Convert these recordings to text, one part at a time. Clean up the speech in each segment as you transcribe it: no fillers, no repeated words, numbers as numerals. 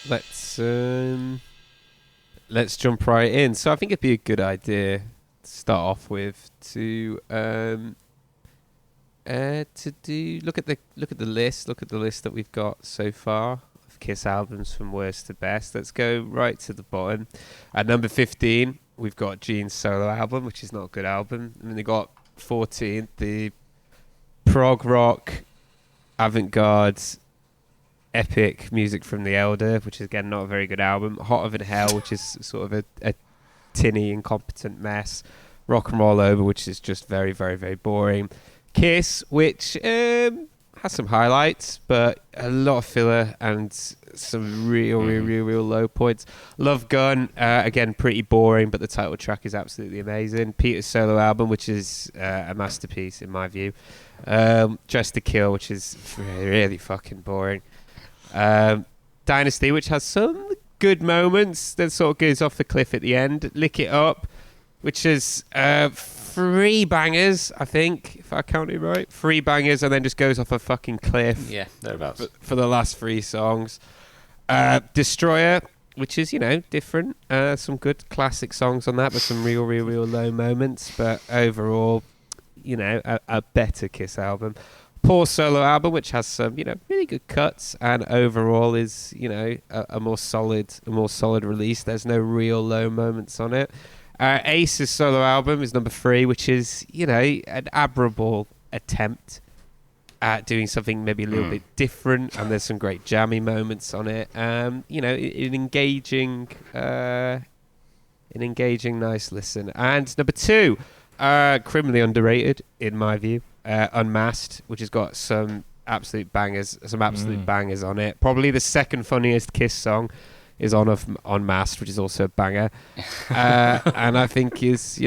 let's jump right in. So I think it'd be a good idea to start off with to do look at the list that we've got so far of Kiss albums from worst to best. Let's go right to the bottom. At number 15, we've got Gene's solo album, which is not a good album. And then they got 14, the prog rock, avant-garde, epic music from The Elder, which is again not a very good album. Hotter Than Hell, which is sort of a tinny, incompetent mess. Rock and Roll Over, which is just very, very, very boring. Kiss, which has some highlights, but a lot of filler and some real low points. Love Gun, again, pretty boring, but the title track is absolutely amazing. Peter's solo album, which is a masterpiece in my view. Dress to Kill, which is really fucking boring. Dynasty, which has some good moments, then sort of goes off the cliff at the end. Lick It Up, which is 3 bangers, I think, if I count it right. 3 bangers, and then just goes off a fucking cliff. Yeah, thereabouts. For the last 3 songs. Destroyer, which is, different. Some good classic songs on that, but some real low moments. But overall, a better Kiss album. Poor solo album, which has some, really good cuts, and overall is, a more solid release. There's no real low moments on it. Ace's solo album is number 3, which is, an admirable attempt at doing something maybe a little bit different, and there's some great jammy moments on it. An engaging, nice listen. And number 2, criminally underrated in my view, Unmasked, which has got some absolute bangers on it. Probably the second funniest Kiss song is on Unmasked, which is also a banger, and I think is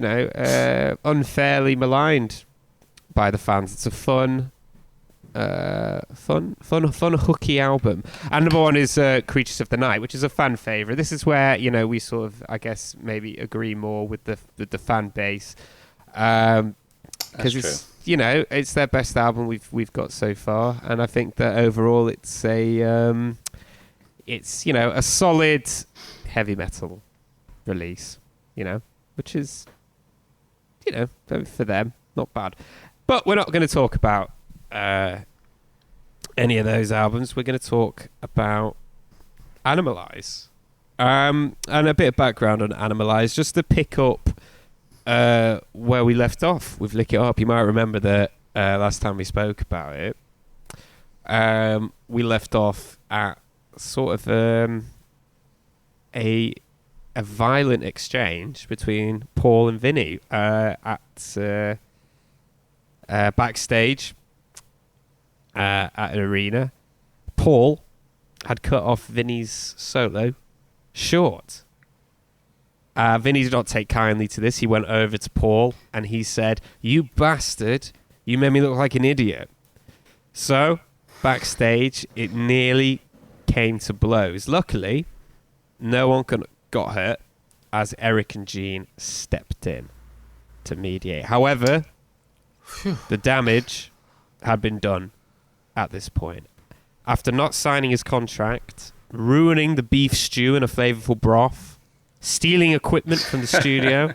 unfairly maligned by the fans. It's a fun, hooky album. And number 1 is Creatures of the Night, which is a fan favorite. This is where we sort of, I guess, maybe agree more with the fan base, because it's it's their best album we've got so far, and I think that overall it's a solid heavy metal release, which is, for them, not bad. But we're not going to talk about any of those albums. We're going to talk about Animalize. And a bit of background on Animalize, just to pick up where we left off with Lick It Up. You might remember that last time we spoke about it, we left off at sort of a violent exchange between Paul and Vinny at backstage at an arena. Paul had cut off Vinny's solo short. Vinny did not take kindly to this. He went over to Paul and he said, "You bastard, you made me look like an idiot." So backstage, it nearly came to blows. Luckily, no one got hurt as Eric and Gene stepped in to mediate. However, the damage had been done at this point. After not signing his contract, ruining the beef stew in a flavorful broth, stealing equipment from the studio,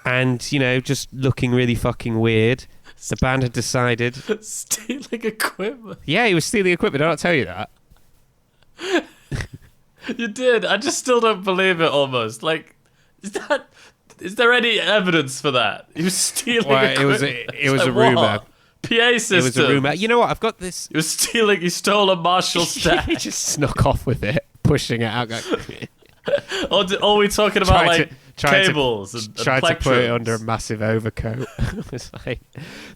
and, just looking really fucking weird, the band had decided... Stealing equipment? Yeah, he was stealing equipment. Did I not tell you that? You did. I just still don't believe it. Almost is there any evidence for that? He was stealing equipment. It was a rumor. PA system. It was a rumor. You know what? I've got this. He was stealing. He stole a Marshall stack. He just snuck off with it, pushing it out. Or are we talking about cables and tried to put it under a massive overcoat? It's like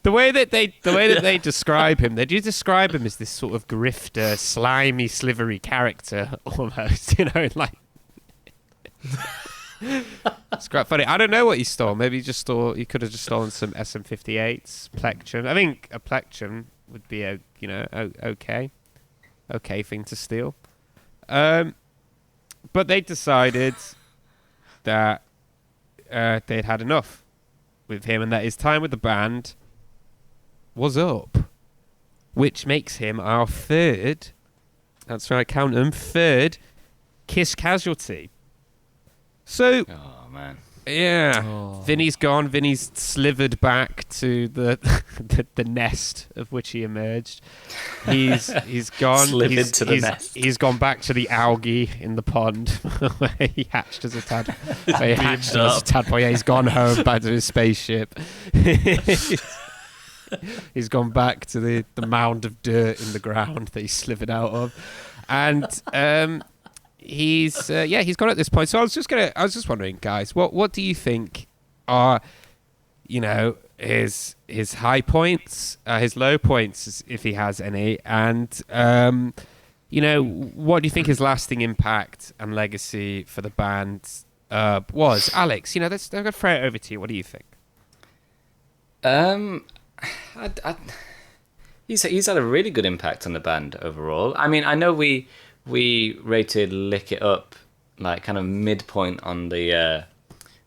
the way that they describe him. They do describe him as this sort of grifter, slimy, slivery character almost. It's quite funny. I don't know what he stole. Maybe he could have just stolen some SM58s, plectrum. I think a plectrum would be a okay thing to steal. But they decided that they'd had enough with him and that his time with the band was up, which makes him our third, that's right, count them, third Kiss Casualty. So, Oh man. yeah, Oh. Vinny's gone. Vinny's slivered back to the the nest of which he emerged. He's gone. Slivered to the nest. He's gone back to the algae in the pond where he hatched as a tadpole. Yeah, he's gone home back to his spaceship. He's gone back to the mound of dirt in the ground that he slivered out of, and he's gone at this point. So I was just wondering, guys, what do you think are, his high points, his low points, if he has any, and what do you think his lasting impact and legacy for the band was? Alex, I'm gonna throw it over to you. What do you think? He's had a really good impact on the band overall. I mean, I know we rated Lick It Up like kind of midpoint on the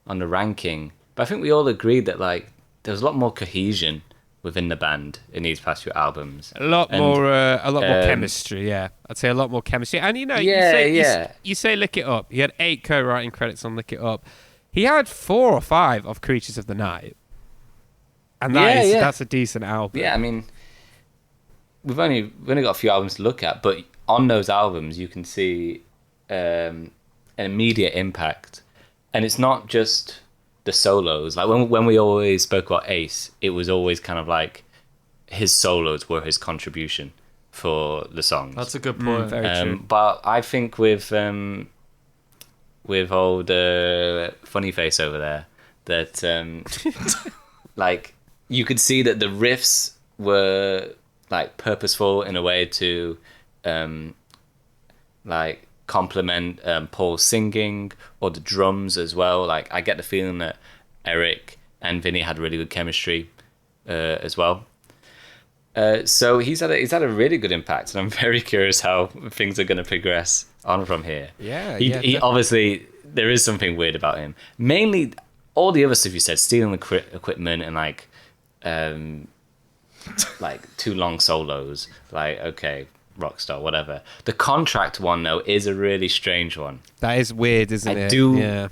ranking, but I think we all agreed that like there was a lot more cohesion within the band in these past few albums. A lot more chemistry. Yeah, I'd say a lot more chemistry. And you say Lick It Up. He had 8 co-writing credits on Lick It Up. He had 4 or 5 of Creatures of the Night. And that's a decent album. Yeah, I mean, we've only got a few albums to look at, but on those albums you can see an immediate impact, and it's not just the solos. Like when we always spoke about Ace, it was always kind of like his solos were his contribution for the songs. That's a good point. Very true. But I think with old Funny Face over there, that like. You could see that the riffs were like purposeful in a way to like complement Paul's singing, or the drums as well. Like I get the feeling that Eric and Vinny had really good chemistry as well. So he's had a really good impact, and I'm very curious how things are going to progress on from here. He obviously, there is something weird about him. Mainly all the other stuff you said, stealing the equipment and like too long solos, like okay, Rockstar, whatever. The contract one though is a really strange one. That is weird, isn't it? Yeah.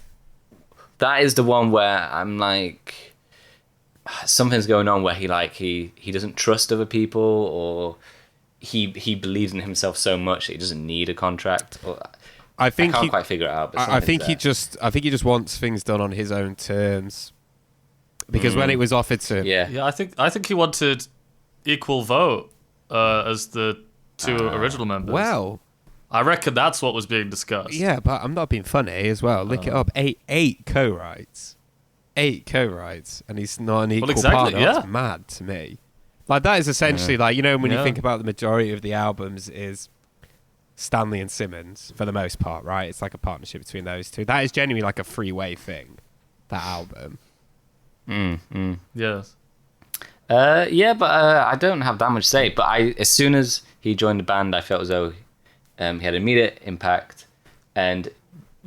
That is the one where I'm like, something's going on where he doesn't trust other people, or he believes in himself so much that he doesn't need a contract. I can't quite figure it out. But I think he just wants things done on his own terms. Because when it was offered to him, I think he wanted equal vote as the 2 original members. Well, I reckon that's what was being discussed. Yeah, but I'm not being funny as well. Look it up. Eight co-writes, and he's not an equal partner. That's mad to me. Like that is essentially like when you think about the majority of the albums is Stanley and Simmons for the most part, right? It's like a partnership between those two. That is genuinely like a three-way thing. That album. Yes. But I don't have that much to say. But as soon as he joined the band, I felt as though he had immediate impact, and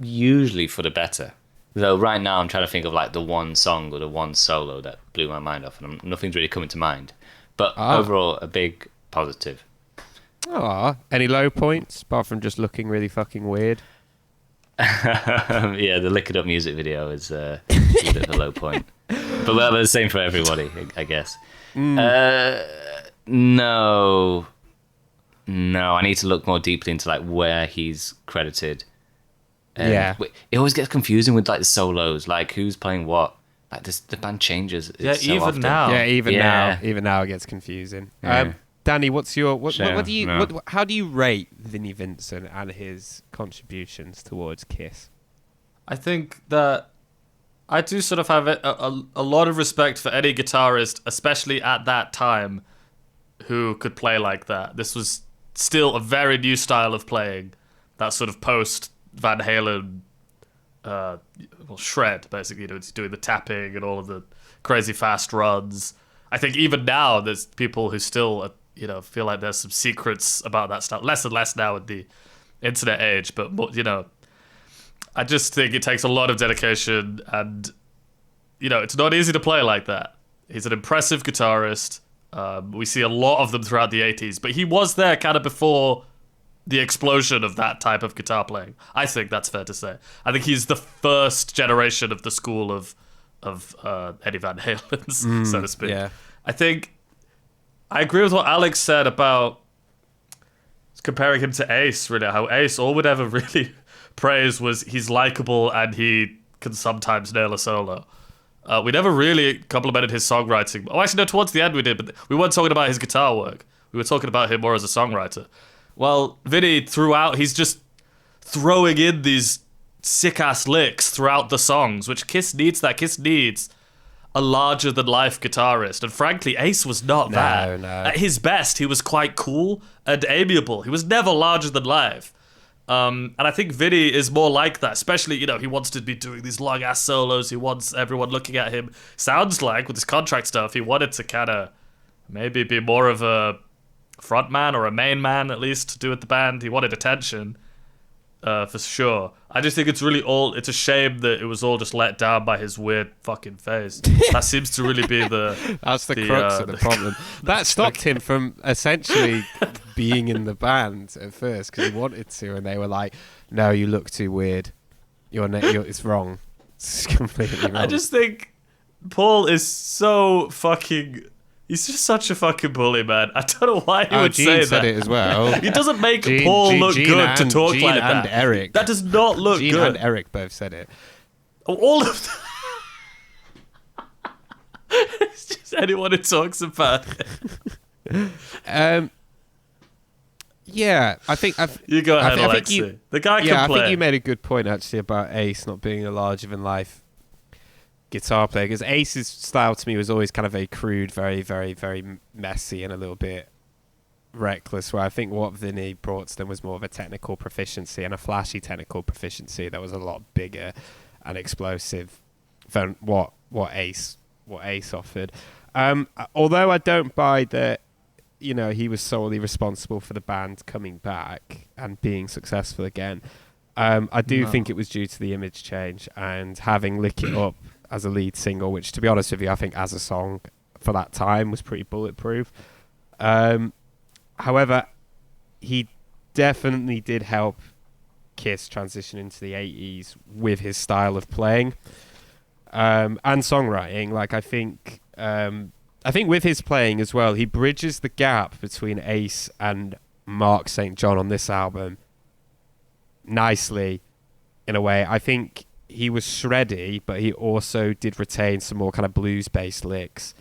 usually for the better. Though right now I'm trying to think of like the one song or the one solo that blew my mind off, and nothing's really coming to mind. But overall, a big positive. Any low points apart from just looking really fucking weird? The Lick It Up music video is a bit of a low point. But well, the same for everybody, I guess. No, I need to look more deeply into like where he's credited. It always gets confusing with like the solos, like who's playing what. Like the band changes. Even now. Even now it gets confusing. Danny, what's your how do you rate Vinnie Vincent and his contributions towards Kiss? I think that I do sort of have a lot of respect for any guitarist, especially at that time, who could play like that. This was still a very new style of playing, that sort of post Van Halen shred, basically. It's doing the tapping and all of the crazy fast runs. I think even now there's people who still feel like there's some secrets about that style. Less and less now with the internet age, but I just think it takes a lot of dedication, and it's not easy to play like that. He's an impressive guitarist. We see a lot of them throughout the 80s, but he was there kind of before the explosion of that type of guitar playing. I think that's fair to say. I think he's the first generation of the school of Eddie Van Halen's, so to speak. Yeah. I think I agree with what Alex said about comparing him to Ace, really. How Ace, all would ever really praise was he's likable and he can sometimes nail a solo. We never really complimented his songwriting. Oh, actually, no, towards the end we did, but we weren't talking about his guitar work. We were talking about him more as a songwriter. Well, Vinny, throughout, he's just throwing in these sick-ass licks throughout the songs, which Kiss needs that. Kiss needs a larger-than-life guitarist. And frankly, Ace was not that. No. At his best, he was quite cool and amiable. He was never larger-than-life. And I think Vinny is more like that, especially, he wants to be doing these long-ass solos. He wants everyone looking at him. Sounds like, with his contract stuff, he wanted to kind of maybe be more of a frontman or a main man, at least, to do with the band. He wanted attention, for sure. I just think it's a shame that it was all just let down by his weird fucking face. That seems to really be That's the crux of the problem. That stopped him from essentially being in the band at first, because he wanted to, and they were like, no, you look too weird. It's wrong. It's completely wrong. I just think Paul is so fucking... He's just such a fucking bully, man. I don't know why he would Gene say said that. it as well. He doesn't make Paul look good to talk Gene like that. and Eric. That does not look Gene good. and Eric both said it. All of it's just anyone who talks about it. Yeah, I think You go ahead, I think Alexei. The guy yeah, can I play. think you made a good point actually about Ace not being a larger-than-life guitar player, because Ace's style to me was always kind of very crude, very, very, very messy, and a little bit reckless. Where I think what Vinny brought to them was more of a technical proficiency and a flashy technical proficiency that was a lot bigger and explosive than what Ace offered. Although I don't buy that, he was solely responsible for the band coming back and being successful again. I do think it was due to the image change and having Lick It Up as a lead single, which, to be honest with you, I think as a song for that time was pretty bulletproof. However, he definitely did help Kiss transition into the 80s with his style of playing and songwriting. Like, I think with his playing as well, he bridges the gap between Ace and Mark St. John on this album nicely, in a way. I think he was shreddy, but he also did retain some more kind of blues-based licks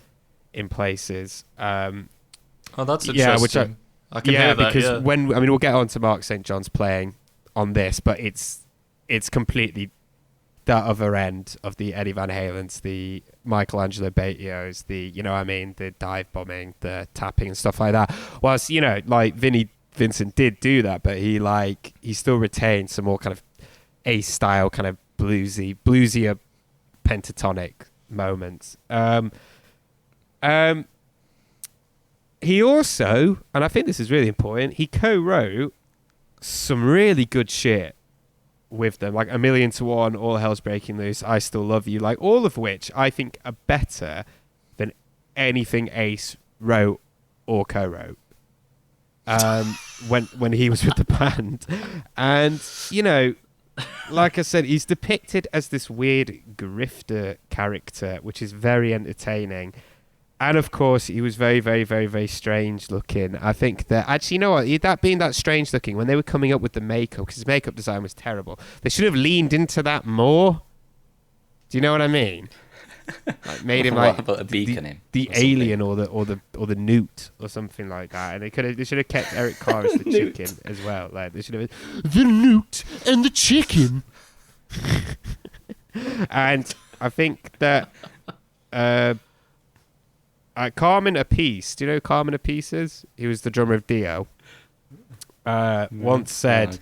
in places. Oh, that's interesting. Yeah, which I can hear that, because we'll get on to Mark St. John's playing on this, but it's completely that other end of the Eddie Van Halen's, the Michelangelo Batio's, the the dive bombing, the tapping and stuff like that. Whilst like Vinnie Vincent did do that, but he still retained some more kind of Ace style, kind of bluesier pentatonic moments. He also, and I think this is really important, he co-wrote some really good shit with them, like A Million to One, All Hell's Breaking Loose, I Still Love You, like all of which I think are better than anything Ace wrote or co-wrote when he was with the band. And like I said, he's depicted as this weird grifter character, which is very entertaining. And of course, he was very, very, very, very strange looking. I think that actually, that being that strange looking, when they were coming up with the makeup, because his makeup design was terrible, they should have leaned into that more. Do you know what I mean? Like made him like about a beacon in the alien or the newt or something like that. And they should have kept Eric Carr as the chicken as well. Like they should have the newt and the chicken. And I think that Carmen Appice, do you know who Carmen Appice is? He was the drummer of Dio. Once said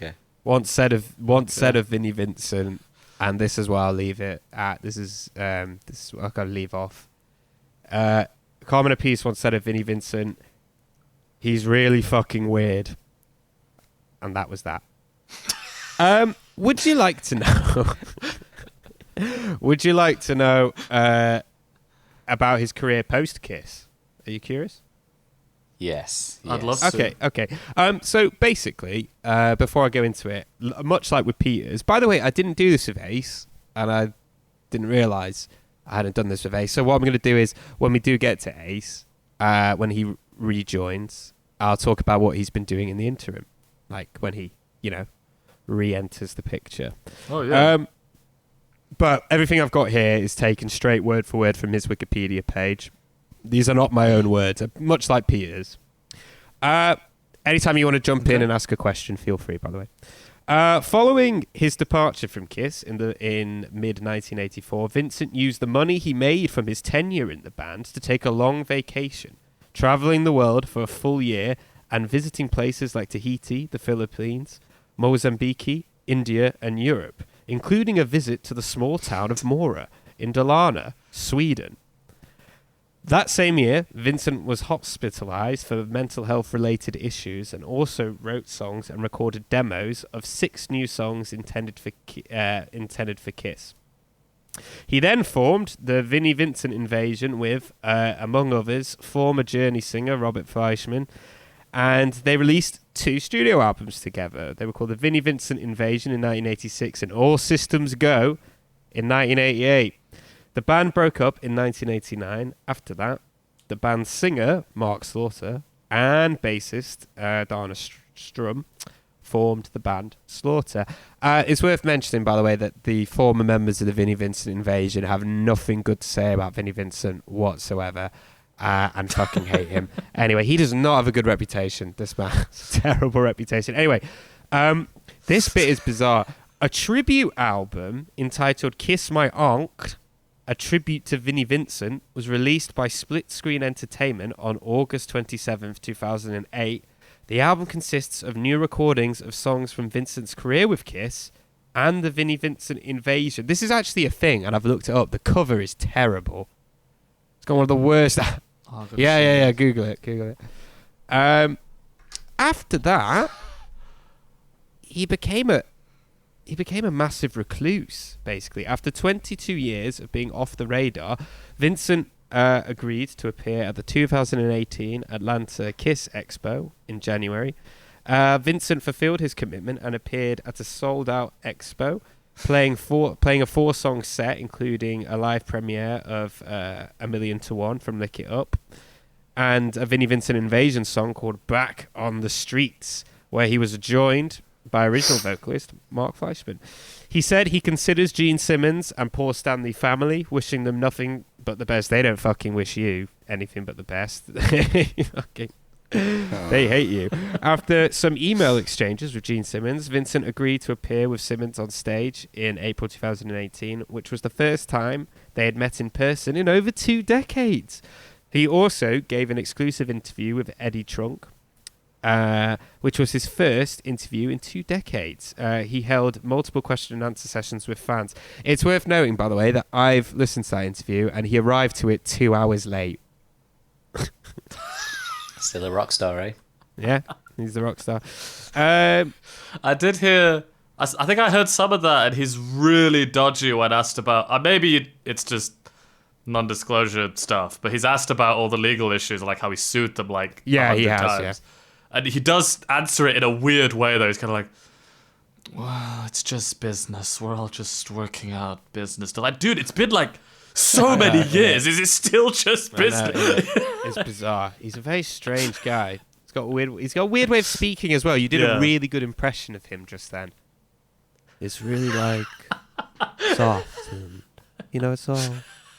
of Vinnie Vincent, and this is where I'll leave it at. This is what I've got to leave off. Carmen Appice once said of Vinnie Vincent, he's really fucking weird. And that was that. Would you like to know? Would you like to know about his career post Kiss? Are you curious? Yes. I'd love to. Okay. So basically, before I go into it, much like with Peters, by the way, I didn't do this with Ace, and I didn't realise I hadn't done this with Ace. So what I'm going to do is, when we do get to Ace, when he rejoins, I'll talk about what he's been doing in the interim, like when he, re-enters the picture. Oh, yeah. But everything I've got here is taken straight word for word from his Wikipedia page. These are not my own words, much like Peter's. Anytime you want to jump in and ask a question, feel free, by the way. Following his departure from Kiss in mid-1984, Vincent used the money he made from his tenure in the band to take a long vacation, traveling the world for a full year and visiting places like Tahiti, the Philippines, Mozambique, India, and Europe, including a visit to the small town of Mora in Dalarna, Sweden. That same year, Vincent was hospitalized for mental health-related issues and also wrote songs and recorded demos of 6 new songs intended for Kiss. He then formed the Vinnie Vincent Invasion with, among others, former Journey singer Robert Fleischman, and they released 2 studio albums together. They were called the Vinnie Vincent Invasion in 1986 and All Systems Go in 1988. The band broke up in 1989. After that, the band's singer, Mark Slaughter, and bassist, Dana Strum, formed the band Slaughter. It's worth mentioning, by the way, that the former members of the Vinnie Vincent Invasion have nothing good to say about Vinnie Vincent whatsoever. And fucking hate him. Anyway, he does not have a good reputation. This man has a terrible reputation. Anyway, this bit is bizarre. A tribute album entitled Kiss My Onk, a tribute to Vinnie Vincent, was released by Split Screen Entertainment on August 27th, 2008. The album consists of new recordings of songs from Vincent's career with Kiss and the Vinnie Vincent Invasion. This is actually a thing, and I've looked it up. The cover is terrible. It's got one of the worst... Yeah. Google it. After that, he became a massive recluse. Basically, after 22 years of being off the radar, Vincent agreed to appear at the 2018 Atlanta Kiss Expo in January. Vincent fulfilled his commitment and appeared at a sold-out expo, playing a 4-song set, including a live premiere of A Million to One from Lick It Up, and a Vinnie Vincent Invasion song called Back on the Streets, where he was joined by original vocalist Mark Fleischman. He said he considers Gene Simmons and Paul Stanley family, wishing them nothing but the best. They don't fucking wish you anything but the best. They hate you. After some email exchanges with Gene Simmons, Vincent agreed to appear with Simmons on stage in April 2018, which was the first time they had met in person in over 2 decades. He also gave an exclusive interview with Eddie Trunk, which was his first interview in 2 decades. He held multiple question and answer sessions with fans. It's worth noting, by the way, that I've listened to that interview and he arrived to it 2 hours late. Still a rock star, eh? Yeah, he's the rock star. I did hear... I think I heard some of that, and he's really dodgy when asked about... maybe it's just non-disclosure stuff, but he's asked about all the legal issues, like how he sued them, like, yeah, 100 he has, times. yeah. And he does answer it in a weird way, though. He's kind of like, well, it's just business. We're all just working out business. They're like, dude, it's been like so many years. Is it still just business? It's bizarre. He's a very strange guy. He's got a weird way of speaking as well. You did a really good impression of him just then. It's really like soft and it's all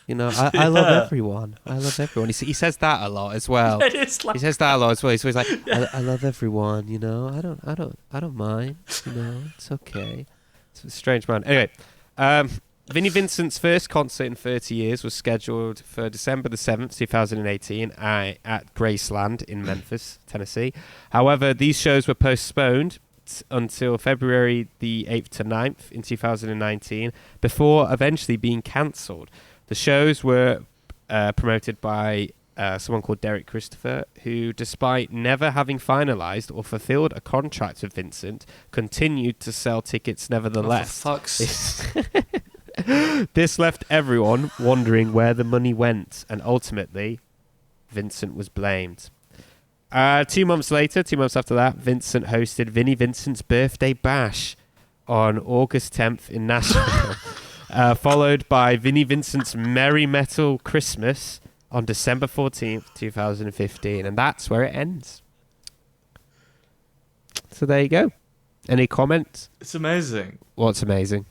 I love everyone. I love everyone. He says that a lot as well. It is like... He says that a lot as well. He's always like, I love everyone. I don't mind. It's okay. It's a strange man. Anyway, Vinnie Vincent's first concert in 30 years was scheduled for December the 7th, 2018 at Graceland in Memphis, Tennessee. However, these shows were postponed until February the 8th to 9th in 2019 before eventually being cancelled. The shows were promoted by someone called Derek Christopher, who, despite never having finalised or fulfilled a contract with Vincent, continued to sell tickets nevertheless. Oh, for fuck's sake. This left everyone wondering where the money went, and ultimately, Vincent was blamed. 2 months later, 2 months after that, Vincent hosted Vinnie Vincent's birthday bash on August 10th in Nashville, followed by Vinnie Vincent's Merry Metal Christmas on December 14th, 2015. And that's where it ends. So there you go. Any comments? It's amazing. What's amazing?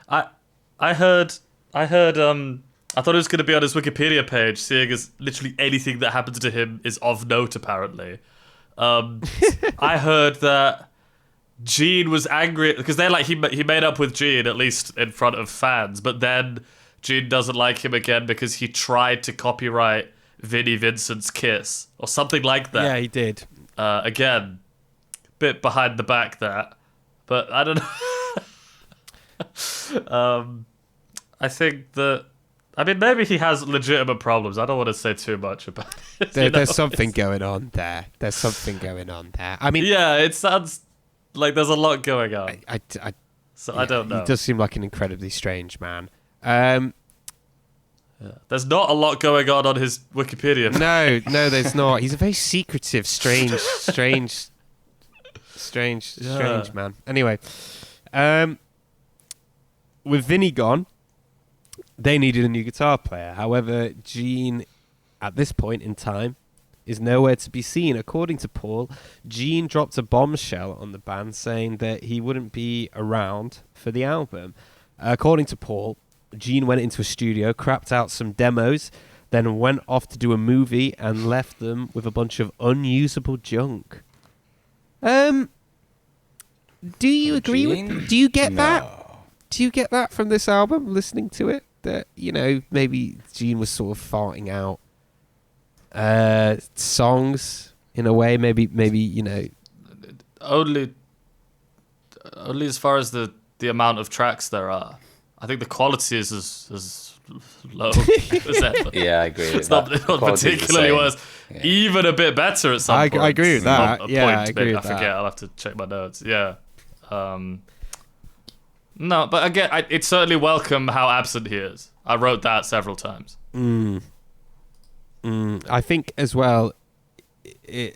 I heard I thought it was going to be on his Wikipedia page, seeing as literally anything that happens to him is of note, apparently. I heard that Gene was angry because they're like he made up with Gene, at least in front of fans, but then Gene doesn't like him again because he tried to copyright Vinnie Vincent's Kiss or something like that. Yeah, he did. Again, bit behind the back there, but I don't know. I think that, I mean, maybe he has legitimate problems. I don't want to say too much about it. There's something going on there. There's something going on there. I mean, yeah, it sounds like there's a lot going on. I don't know. He does seem like an incredibly strange man. There's not a lot going on his Wikipedia page. No, there's not. He's a very secretive, strange man. Anyway, with Vinny gone, they needed a new guitar player. However, Gene, at this point in time, is nowhere to be seen. According to Paul, Gene dropped a bombshell on the band saying that he wouldn't be around for the album. According to Paul, Gene went into a studio, crapped out some demos, then went off to do a movie and left them with a bunch of unusable junk. Do you agree with? Do you get that? Do you get that from this album? Listening to it, that maybe Gene was sort of farting out songs in a way. Maybe Only as far as the amount of tracks there are. I think the quality is as low as ever. Yeah, I agree. It's not particularly worse. Yeah. Even a bit better at some point. I agree with that. I agree with that. I forget. I'll have to check my notes. Yeah. No, but again, it's certainly welcome how absent he is. I wrote that several times. I think as well, I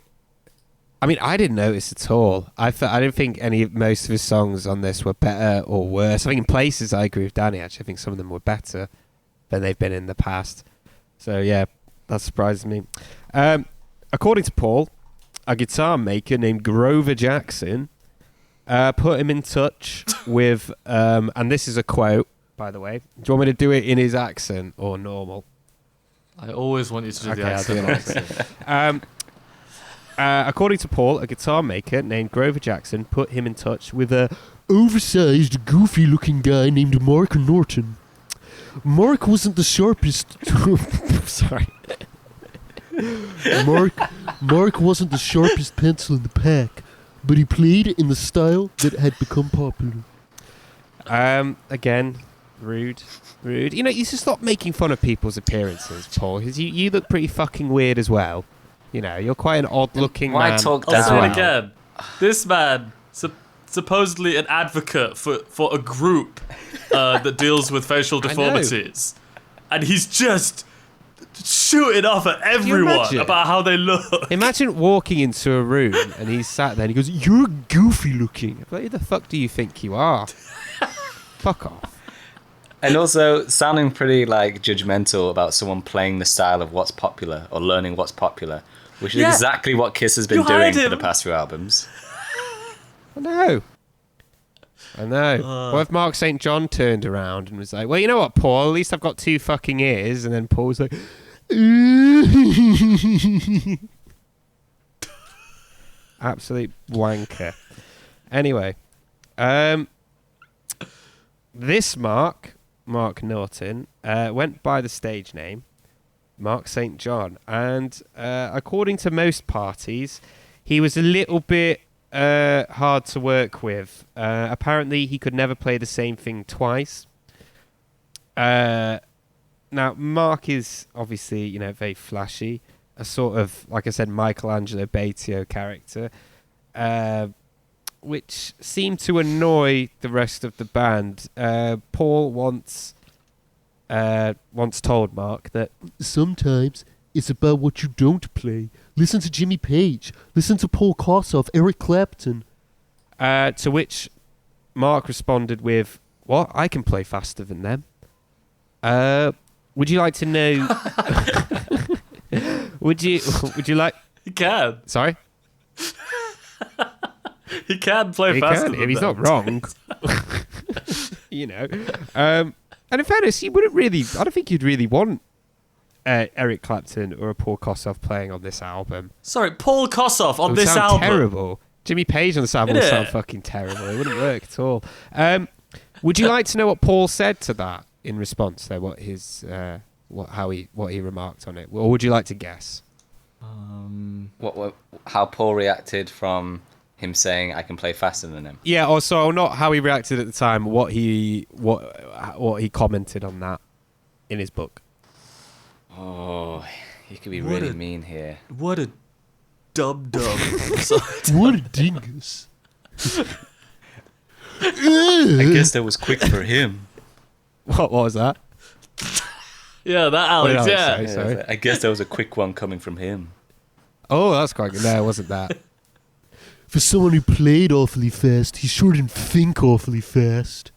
mean, I didn't notice at all. I didn't think most of his songs on this were better or worse. I think in places I agree with Danny, actually. I think some of them were better than they've been in the past. So yeah, that surprises me. According to Paul, a guitar maker named Grover Jackson put him in touch with, and this is a quote, by the way. Do you want me to do it in his accent or normal? I always want you to do the I'll do an accent. According to Paul, a guitar maker named Grover Jackson put him in touch with a oversized, goofy-looking guy named Mark Norton. Mark wasn't the sharpest... Sorry. Mark wasn't the sharpest pencil in the pack, but he played in the style that had become popular. Again, rude. You need to stop making fun of people's appearances, Paul, because you look pretty fucking weird as well. You're quite an odd-looking man. Why talk I'll say down? it again. This man, supposedly an advocate for a group that deals with facial deformities, and he's just shooting off at everyone about how they look. Imagine walking into a room and he's sat there and he goes, "You're goofy looking." Like, who the fuck do you think you are? Fuck off. And also sounding pretty judgmental about someone playing the style of what's popular or learning what's popular, which is exactly what Kiss has been doing for the past few albums. I know. What if Mark St. John turned around and was like, "Well, you know what, Paul? At least I've got 2 fucking ears." And then Paul was like, absolute wanker. Anyway, this Mark Norton, went by the stage name Mark St. John, and according to most parties, he was a little bit hard to work with. Apparently, he could never play the same thing twice. Now, Mark is obviously, very flashy, a sort of, like I said, Michelangelo Batio character, which seemed to annoy the rest of the band. Paul once told Mark that sometimes is about what you don't play. Listen to Jimmy Page. Listen to Paul Kossoff, Eric Clapton. To which Mark responded with, "What? I can play faster than them." Would you like to know? Would you like? He can. Sorry, He can play he faster can than if he's them. not wrong. You know. And in fairness, you wouldn't really. I don't think you'd really want Eric Clapton or a Paul Kossoff playing on this album. Sorry, Paul Kossoff It on would this sound album. terrible. Jimmy Page on this album would Innit? sound fucking terrible. It wouldn't work at all. Would you like to know what Paul said to that in response? Though, what his what he remarked on it, or would you like to guess? How Paul reacted from him saying I can play faster than him. Yeah, also not how he reacted at the time. What he commented on that in his book. Oh, you could be What really a- mean here. What a dum-dum. What a dingus. I guess that was quick for him. What was that? Yeah, that What did Alex, Alex yeah. say? Sorry. I guess that was a quick one coming from him. Oh, that's quite good. No, it wasn't that. For someone who played awfully fast, he sure didn't think awfully fast.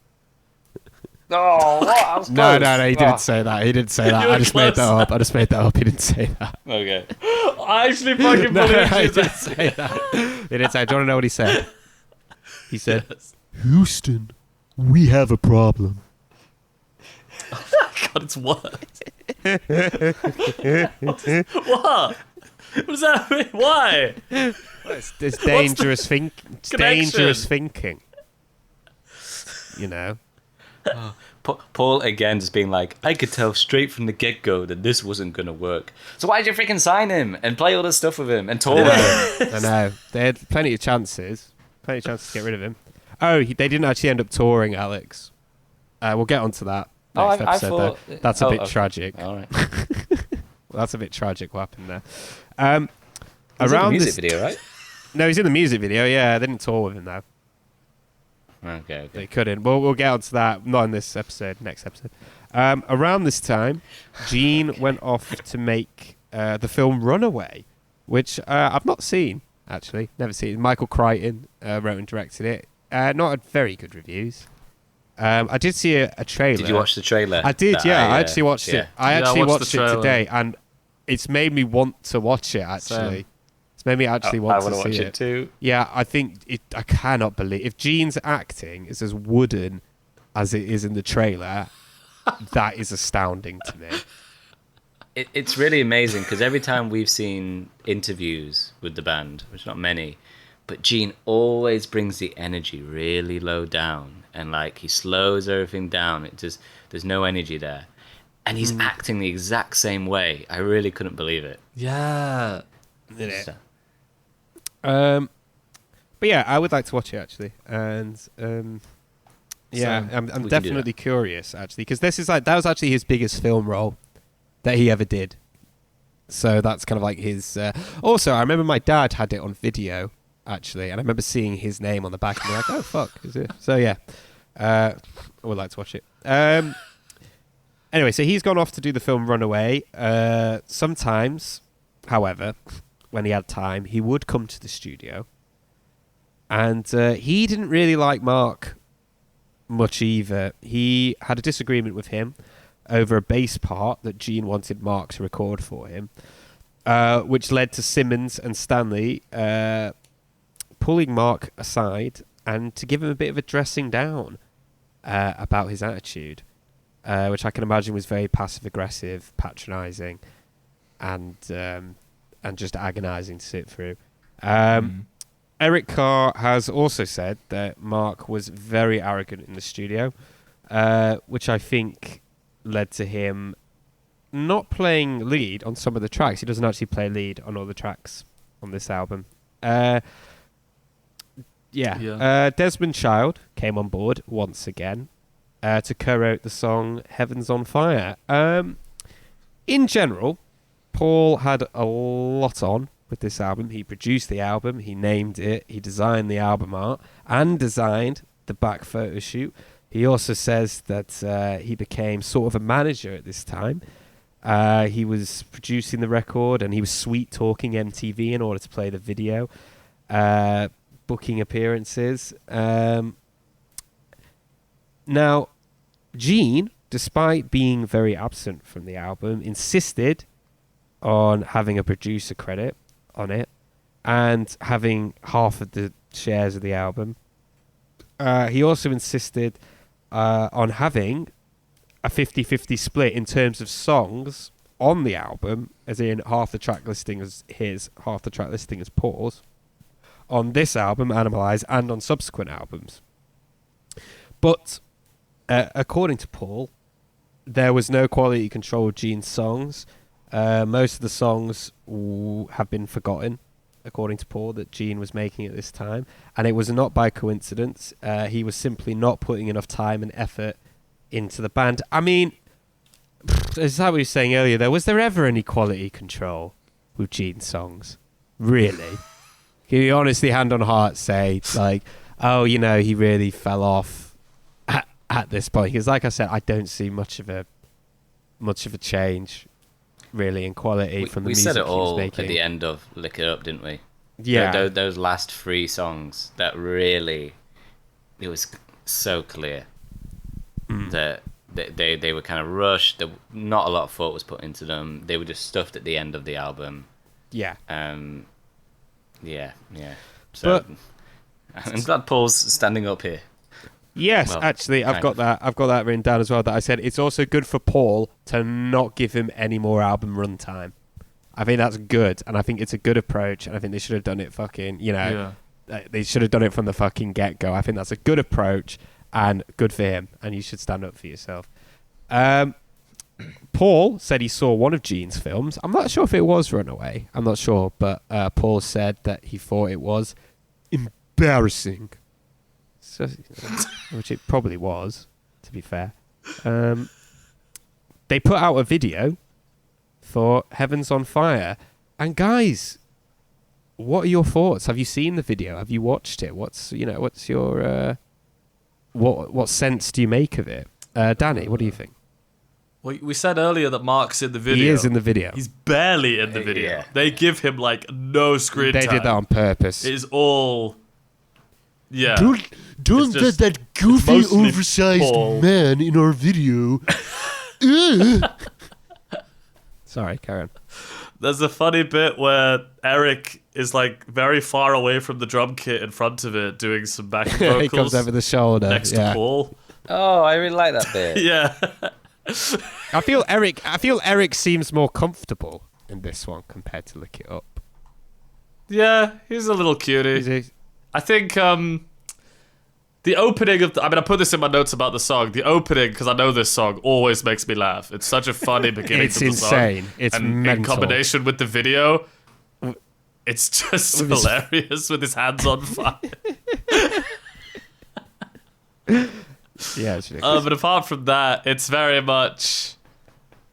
Oh, what? I was No, close. he didn't say that. He didn't say that. You were I just made that close. up. I just made that up. He didn't say that. Okay. I actually fucking No, believe he you. didn't say that. He didn't say. Do you want to know what he said? He said, Houston, we have a problem. God, it's what? What? What does that mean? Why? "It's dangerous connection? dangerous thinking." You know. Paul again just being like, I could tell straight from the get-go that this wasn't going to work. So why'd you freaking sign him and play all this stuff with him and tour with him? I know. They had plenty of chances. Plenty of chances to get rid of him. Oh, they didn't actually end up touring, Alex. We'll get onto that Oh, next I episode, thought- though. That's a bit okay. tragic. All right. That's a bit tragic what happened there. He's in the Around music this... video, right? No, he's in the music video, yeah. They didn't tour with him, though. Okay. They couldn't. Well, we'll get onto that. Not in this episode, next episode. Around this time, Gene went off to make the film Runaway, which I've not seen, actually. Never seen it. Michael Crichton wrote and directed it. Not had very good reviews. I did see a trailer. Did you watch the trailer? I did, That I actually watched yeah. it. I Yeah, I actually watched watched the it trailer. today, and it's made me want to watch it, actually. Same. It's made me actually I want want to to watch see it too. Yeah, I think I cannot believe if Gene's acting is as wooden as it is in the trailer. That is astounding to me. It's really amazing because every time we've seen interviews with the band, which not many, but Gene always brings the energy really low down, and like he slows everything down. It just there's no energy there, and he's acting the exact same way. I really couldn't believe it. Yeah. Isn't it? But yeah, I would like to watch it actually, and yeah, So, I'm we can do definitely curious actually because this is that was actually his biggest film role that he ever did. So that's kind of like his. Also, I remember my dad had it on video actually, and I remember seeing his name on the back and being like, "Oh fuck, is it?" So yeah, I would like to watch it. Anyway, so he's gone off to do the film Runaway. Sometimes, however, when he had time, he would come to the studio. And he didn't really like Mark much either. He had a disagreement with him over a bass part that Gene wanted Mark to record for him, which led to Simmons and Stanley pulling Mark aside and to give him a bit of a dressing down about his attitude, which I can imagine was very passive-aggressive, patronising, and just agonising to sit through. Eric Carr has also said that Mark was very arrogant in the studio, which I think led to him not playing lead on some of the tracks. He doesn't actually play lead on all the tracks on this album. Desmond Child came on board once again to co-wrote the song Heaven's on Fire. In general, Paul had a lot on with this album. He produced the album, he named it, he designed the album art, and designed the back photo shoot. He also says that he became sort of a manager at this time, He was producing the record, and he was sweet talking MTV in order to play the video, booking appearances. Now, Gene, despite being very absent from the album, insisted on having a producer credit on it and having half of the shares of the album. He also insisted on having a 50-50 split in terms of songs on the album, as in half the track listing is his, half the track listing is Paul's, on this album, Animalize, and on subsequent albums. But according to Paul, there was no quality control of Gene's songs. Most of the songs have been forgotten, according to Paul, that Gene was making at this time. And it was not by coincidence. He was simply not putting enough time and effort into the band. I mean, is that what you were saying earlier, though? Was there ever any quality control with Gene's songs? Really? Can you honestly, hand on heart, say, like, oh, you know, he really fell off at this point? Because, like I said, I don't see much of a change, really, in quality from the music said it he was all making. at the end of Lick It Up, didn't we? Yeah. Those last 3 songs, that really, it was so clear that they were kind of rushed. Not a lot of thought was put into them. They were just stuffed at the end of the album. Yeah. Yeah. So I'm glad Paul's standing up here. Yes, Well, actually, I've got that written down as well. That I said it's also good for Paul to not give him any more album runtime. I think that's good, and I think it's a good approach, and I think they should have done it fucking, they should have done it from the fucking get-go. I think that's a good approach, and good for him, and you should stand up for yourself. Paul said he saw one of Gene's films. I'm not sure if it was Runaway. I'm not sure, but Paul said that he thought it was embarrassing. So, which it probably was, to be fair. They put out a video for Heaven's on Fire. And guys, what are your thoughts? Have you seen the video? Have you watched it? What's your what sense do you make of it? Danny, what do you think? We said earlier that Mark's in the video. He is in the video. He's barely in the video. Yeah. They give him like no screen They time. did that on purpose. It is all. Yeah. Don't It's let just- that goofy, it's mostly oversized Paul. man in our video. Ugh. Sorry, Karen. There's a funny bit where Eric is like very far away from the drum kit in front of it, doing some backing vocals He comes over the shoulder. next yeah. to Paul. Oh, I really like that bit. Yeah. I feel Eric seems more comfortable in this one compared to Lick It Up. Yeah, he's a little cutie. Is he? I think the opening of I put this in my notes about the song. The opening, because I know this song, always makes me laugh. It's such a funny beginning It's to the insane. song. It's and mental. in combination with the video, it's just hilarious with his hands on fire. Yeah, it's ridiculous. But apart from that, it's very much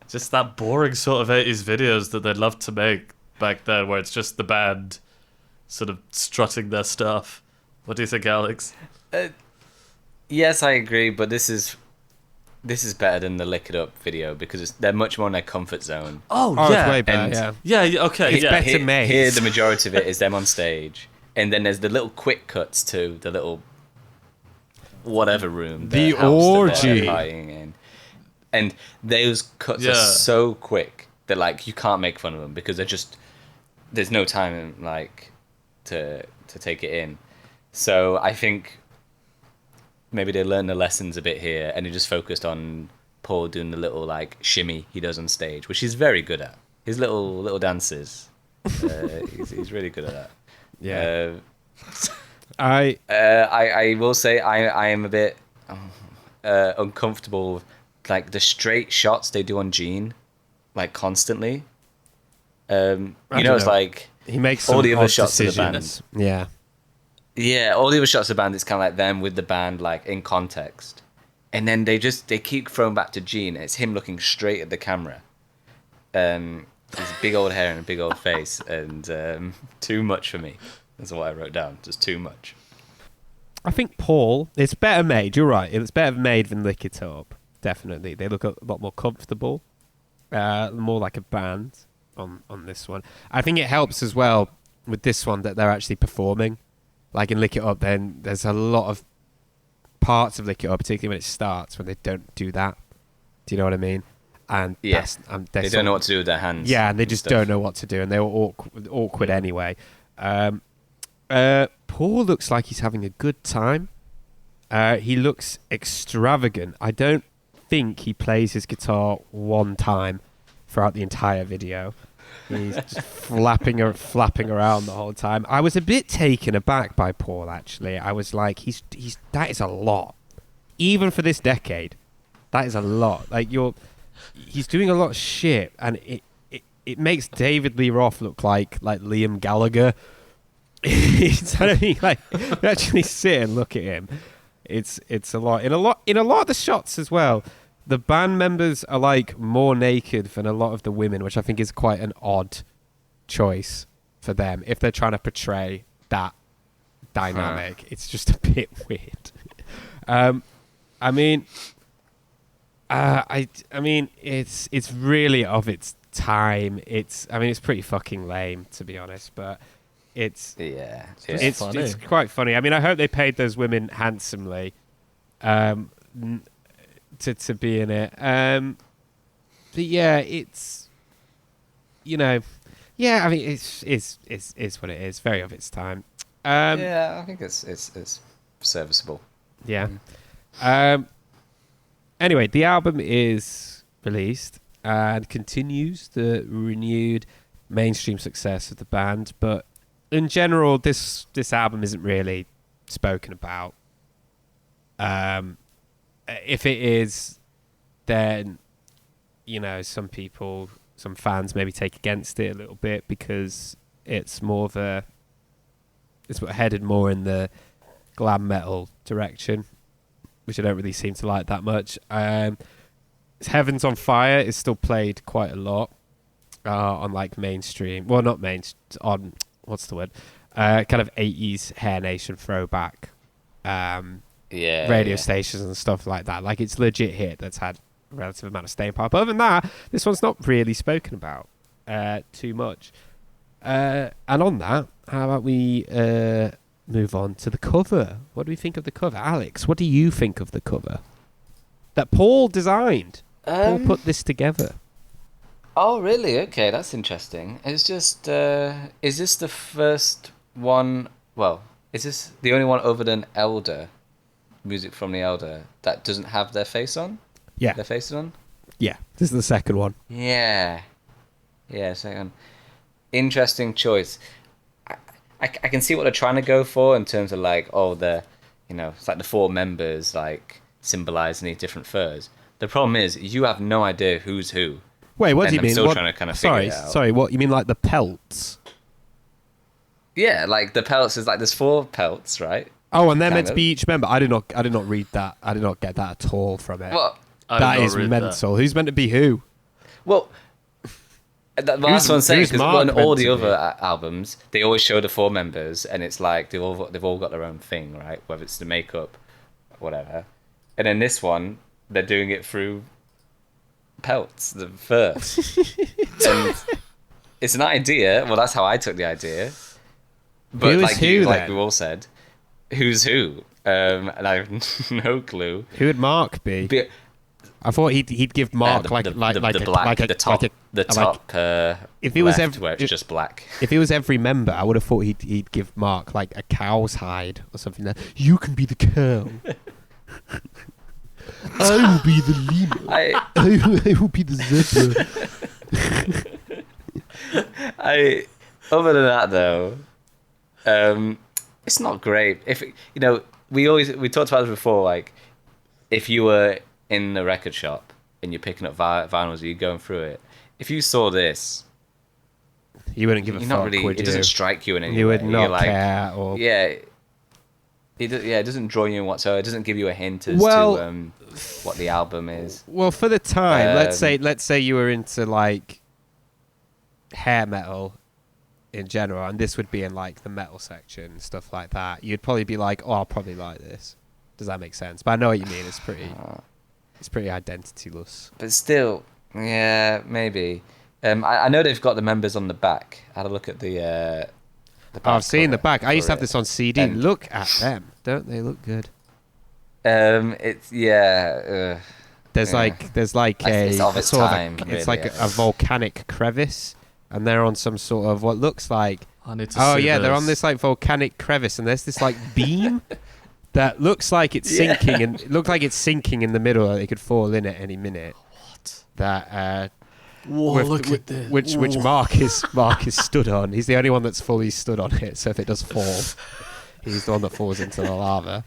just that boring sort of 80s videos that they'd love to make back then, where it's just the band sort of strutting their stuff. What do you think, Alex? Yes, I agree, but this is better than the Lick It Up video because they're much more in their comfort zone. Oh, It's way better, yeah. Yeah, okay, It's yeah. better made. Here, the majority of it is them on stage, and then there's the little quick cuts to the little whatever room, The house that orgy. they're hiding in, and those cuts Yeah. are so quick that like you can't make fun of them because there's no time like to take it in. So I think maybe they learned the lessons a bit here, and they just focused on Paul doing the little like shimmy he does on stage, which he's very good at. His little dances, he's really good at that. Yeah. I will say I am a bit uncomfortable with like the straight shots they do on Gene, like constantly. It's like He makes all some the other odd shots of the band. decisions. Yeah. Yeah, all the other shots of the band, it's kind of like them with the band, like in context, and then they keep throwing back to Gene. It's him looking straight at the camera. His big old hair and a big old face, and too much for me. That's what I wrote down. Just too much. I think Paul, it's better made. You're right. It's better made than Lick It Up. Definitely. They look a lot more comfortable. more like a band on this one. I think it helps as well with this one that they're actually performing. Like in Lick It Up, then there's a lot of parts of Lick It Up, particularly when it starts, when they don't do that. Do you know what I mean? And Yeah. They don't know what to do with their hands. Yeah, and they just don't know what to do, and they were awkward anyway. Paul looks like he's having a good time. He looks extravagant. I don't think he plays his guitar one time throughout the entire video. He's just flapping around the whole time. I was a bit taken aback by Paul, actually. I was like, he's that is a lot. Even for this decade, that is a lot. Like he's doing a lot of shit, and it makes David Lee Roth look like Liam Gallagher. I mean, like, actually sit and look at him. It's a lot. In a lot of the shots as well, the band members are like more naked than a lot of the women, which I think is quite an odd choice for them if they're trying to portray that dynamic. It's just a bit weird. I mean, it's really of its time. It's pretty fucking lame, to be honest, but it's quite funny. I mean, I hope they paid those women handsomely to be in it. But yeah, it's I mean, it's what it is. Very of its time. I think it's serviceable. Yeah. Anyway, the album is released and continues the renewed mainstream success of the band, but in general, this album isn't really spoken about. If it is, then some fans maybe take against it a little bit because it's headed more in the glam metal direction, which I don't really seem to like that much. Heaven's on Fire is still played quite a lot on like mainstream. Well, not on what's the word? Kind of 80s Hair Nation throwback radio stations and stuff like that. Like, it's legit hit that's had a relative amount of staying power. But other than that, this one's not really spoken about too much. And on that, how about we move on to the cover? What do we think of the cover? Alex, what do you think of the cover that Paul designed? Paul put this together. Oh, really? Okay, that's interesting. It's just, is this the first one? Well, is this the only one other than Elder, music from the Elder, that doesn't have their face on? Yeah. Their faces on? Yeah, this is the second one. Yeah, second. Interesting choice. I can see what they're trying to go for in terms of like, it's like the four members like symbolizing these different furs. The problem is you have no idea who's who. Wait, what do you mean? I'm still trying to kind of figure it out. Sorry, what you mean, like the pelts? Yeah, like the pelts is like there's 4 pelts, right? Oh, and they're meant to be each member. I did not read that. I did not get that at all from it. Well, that is mental. Who's meant to be who? Well, that's what I'm saying. Because on all the other albums, they always show the 4 members, and it's like they've all got their own thing, right? Whether it's the makeup, whatever. And then this one, they're doing it through pelts, the fur. And it's an idea. Well, that's how I took the idea. But like we all said, who's who? And I have no clue. Who would Mark be? I thought he'd give Mark the top if it was where it's just black. If it was every member, I would have thought he'd give Mark like a cow's hide or something. You can be the cow. I will be the lemur. I will be the zebra. Other than that though, it's not great. If we talked about this before. Like, if you were in the record shop and you're picking up vinyls, and you're going through it. If you saw this, you wouldn't give a fuck. Would you? It doesn't strike you in any way. You would not care. Or it doesn't draw you in whatsoever. It doesn't give you a hint as to what the album is. Well, for the time, let's say you were into like hair metal in general, and this would be in like the metal section, stuff like that. You'd probably be like, "Oh, I'll probably like this." Does that make sense? But I know what you mean. It's pretty identityless. But still, Yeah, maybe. I know they've got the members on the back. I had a look at the back I've seen the cover back. I used to for have it. this on CD. And- Look at them. Don't they look good? It's There's Yeah. like It's a of its sort time, of really, it's like I a think. volcanic crevice, and they're on some sort of what looks like. I need to Oh see yeah, they're on this. this like volcanic crevice, and there's this like beam that looks like it's sinking, and it looks like it's sinking in the middle. Like it could fall in at any minute. What? That Whoa, look at this. which Mark is stood on. He's the only one that's fully stood on it. So if it does fall, he's the one that falls into the lava.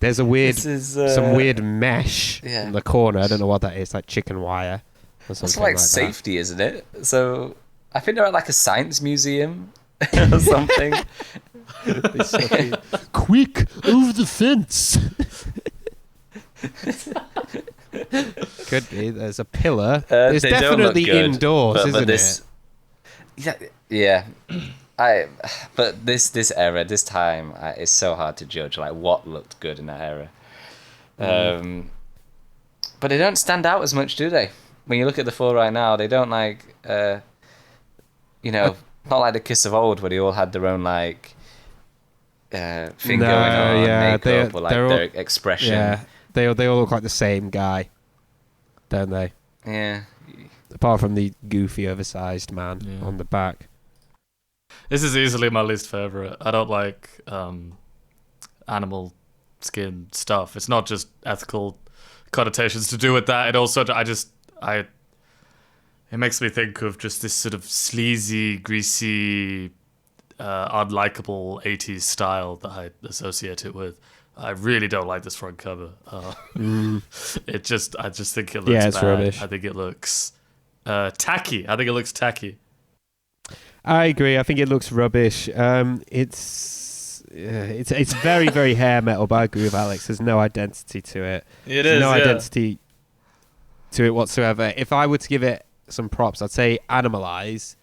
There's a weird, This is, some weird mesh yeah. in the corner. I don't know what that is, like chicken wire or something It's like that. safety, isn't it? So I think they're at like a science museum or something. Quick, over the fence. Could be. There's a pillar. It's They don't look definitely good, indoors, but isn't this, it? Yeah. But this era, this time, it's so hard to judge like what looked good in that era. But they don't stand out as much, do they? When you look at the four right now, they don't like, not like the Kiss of old where they all had their own like thing No, going on, yeah, makeup, or like they're all- their expression. Yeah, they all look like the same guy, don't they? Yeah. Apart from the goofy, oversized man Yeah. on the back. This is easily my least favorite. I don't like animal skin stuff. It's not just ethical connotations to do with that. It also, it makes me think of just this sort of sleazy, greasy, unlikable 80s style that I associate it with. I really don't like this front cover. I just think it looks Yeah, it's bad. rubbish. I think it looks tacky. I think it looks tacky. I agree. I think it looks rubbish. It's very, very hair metal, but I agree with Alex. There's no identity to it. It There's no identity to it whatsoever. If I were to give it some props, I'd say Animalize,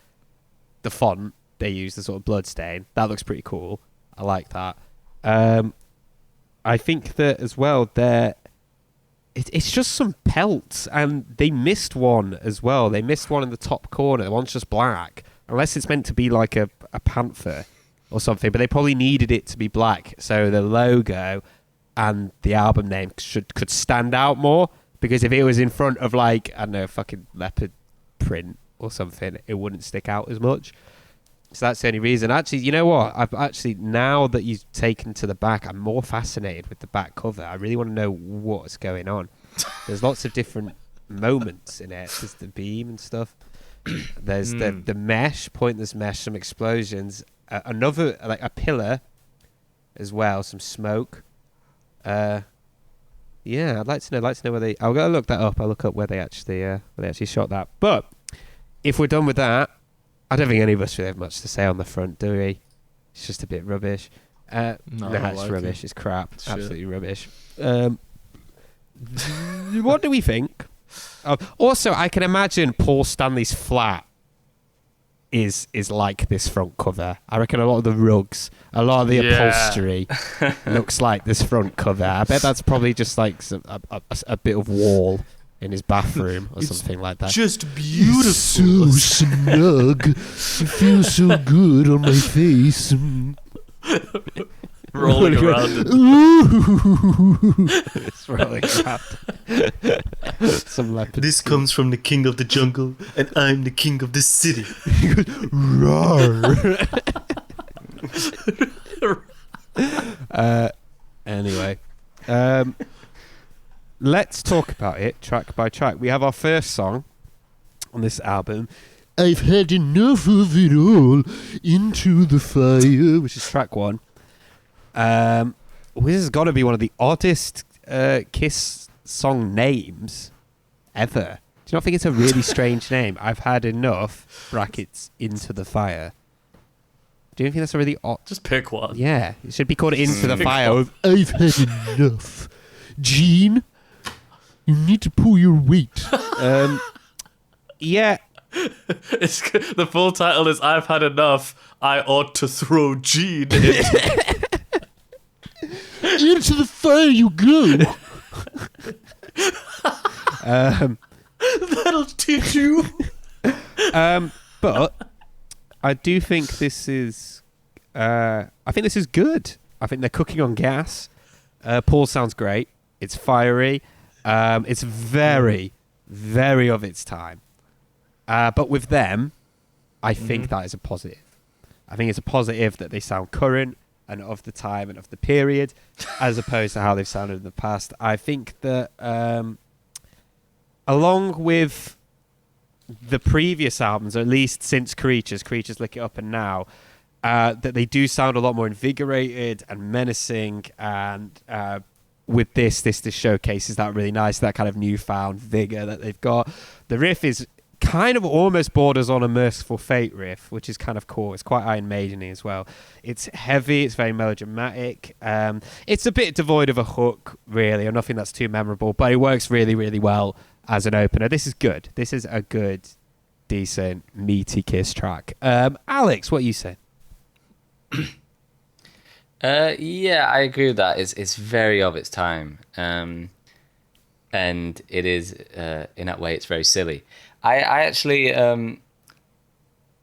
the font they use, the sort of bloodstain. That looks pretty cool. I like that. I think that as well, it's just some pelts, and they missed one as well. They missed one in the top corner. The one's just black. Unless it's meant to be like a panther or something, but they probably needed it to be black, so the logo and the album name could stand out more, because if it was in front of like, I don't know, fucking leopard print or something, it wouldn't stick out as much. So that's the only reason. Actually, you know what? I've actually, now that you've taken to the back, I'm more fascinated with the back cover. I really want to know what's going on. There's lots of different moments in it. There's the beam and stuff. There's the mesh, pointless mesh, some explosions, another like a pillar as well, some smoke. Yeah, I'd like to know where they. I'll go look that up. I'll look up where they actually shot that. But if we're done with that, I don't think any of us really have much to say on the front, do we? It's just a bit rubbish. No, I it's like rubbish. it. It's crap. Shit. Absolutely rubbish. What do we think? Also, I can imagine Paul Stanley's flat is like this front cover. I reckon a lot of the rugs, a lot of the upholstery looks like this front cover. I bet that's probably just like a bit of wall in his bathroom or something like that. Just It's beautiful. so snug. It feels so good on my face. Rolling around. Ooh. It's rolling around. Some leopard. This comes from the king of the jungle, and I'm the king of the city. Anyway, let's talk about it track by track. We have our first song on this album. I've had enough of it all. Into the fire. Which is track one. This has got to be one of the oddest Kiss song names ever. Do you not think it's a really strange name? I've had enough, brackets, into the fire. Do you think that's a really odd... Just pick one. Yeah, it should be called Into the Fire. I've had enough. Gene, you need to pull your weight. Yeah, The full title is "I've Had Enough. I Ought to Throw Gene in." Into the fire you go. That'll teach you. But I do think this is. I think this is good. I think they're cooking on gas. Paul sounds great. It's fiery. It's very, very of its time. But with them, I think that is a positive. I think it's a positive that they sound current and of the time and of the period, as opposed to how they've sounded in the past. I think that along with the previous albums, or at least since Creatures, Lick It Up and now, that they do sound a lot more invigorated and menacing, and with this showcases that really nice, that kind of newfound vigor that they've got. The riff is kind of almost borders on a Merciful Fate riff, which is kind of cool. It's quite Iron Maiden-y as well. It's heavy, it's very melodramatic. It's a bit devoid of a hook, really, or nothing that's too memorable, but it works really, really well as an opener. This is good. This is a good, decent, meaty Kiss track. Alex, what are you saying? Yeah, I agree with that. It's very of its time, and it is in that way it's very silly. I actually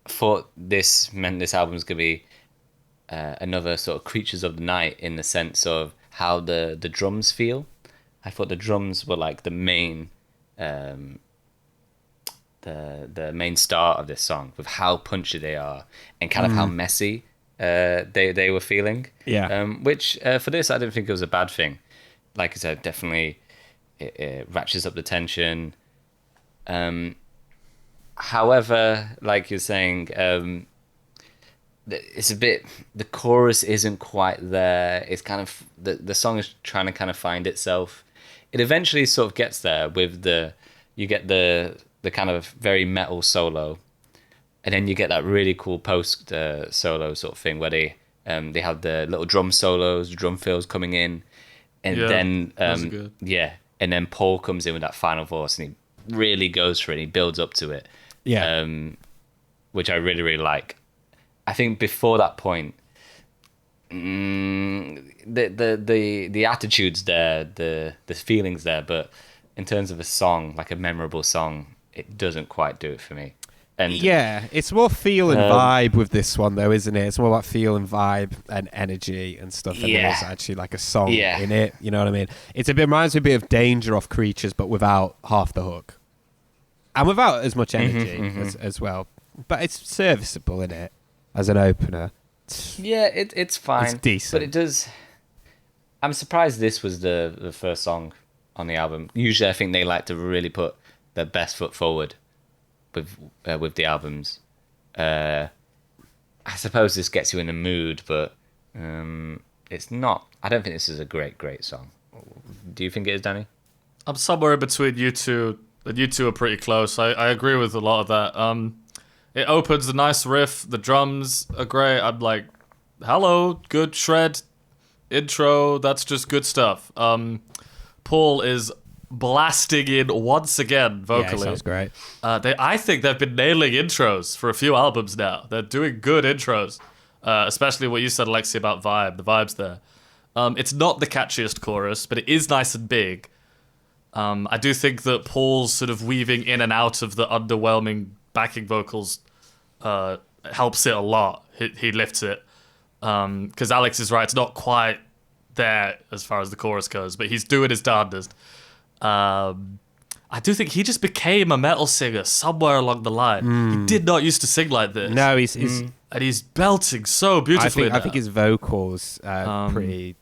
thought this meant this album was gonna be another sort of Creatures of the Night in the sense of how the drums feel. I thought the drums were like the main the main start of this song, with how punchy they are and kind of how messy they were feeling. Yeah. Which for this I didn't think it was a bad thing. Like I said, definitely it ratchets up the tension. However, like you're saying, it's a bit, the chorus isn't quite there. It's kind of, the song is trying to kind of find itself. It eventually sort of gets there with you get the kind of very metal solo, and then you get that really cool post solo sort of thing where they have the little drum solos, drum fills coming in, and then good. And then Paul comes in with that final verse and he really goes for it. And he builds up to it, which I really, really like. I think before that point, the attitude's there, the feelings there, but in terms of a song, like a memorable song, it doesn't quite do it for me. And yeah, it's more feel and vibe with this one, though, isn't it? It's more about feel and vibe and energy and stuff. And there's actually like a song in it. You know what I mean? It reminds me a bit of Danger off Creatures, but without half the hook. And without as much energy as well. But it's serviceable, in it, as an opener. Yeah, it's fine. It's decent. But it does... I'm surprised this was the first song on the album. Usually I think they like to really put their best foot forward with the albums. I suppose this gets you in the mood, but it's not. I don't think this is a great song. Do you think it is, Danny? I'm somewhere in between you two. You two are pretty close. I agree with a lot of that. It opens a nice riff. The drums are great. I'm like, hello, good shred intro. That's just good stuff. Paul is blasting in once again vocally. Yeah, sounds great. I think they've been nailing intros for a few albums now. They're doing good intros, especially what you said, Alexei, about vibe. The vibe's there. It's not the catchiest chorus, but it is nice and big. I do think that Paul's sort of weaving in and out of the underwhelming backing vocals helps it a lot. He lifts it. Because Alex is right, it's not quite there as far as the chorus goes, but he's doing his darndest. I do think he just became a metal singer somewhere along the line. He did not used to sing like this. No, and he's belting so beautifully. I think his vocals pretty.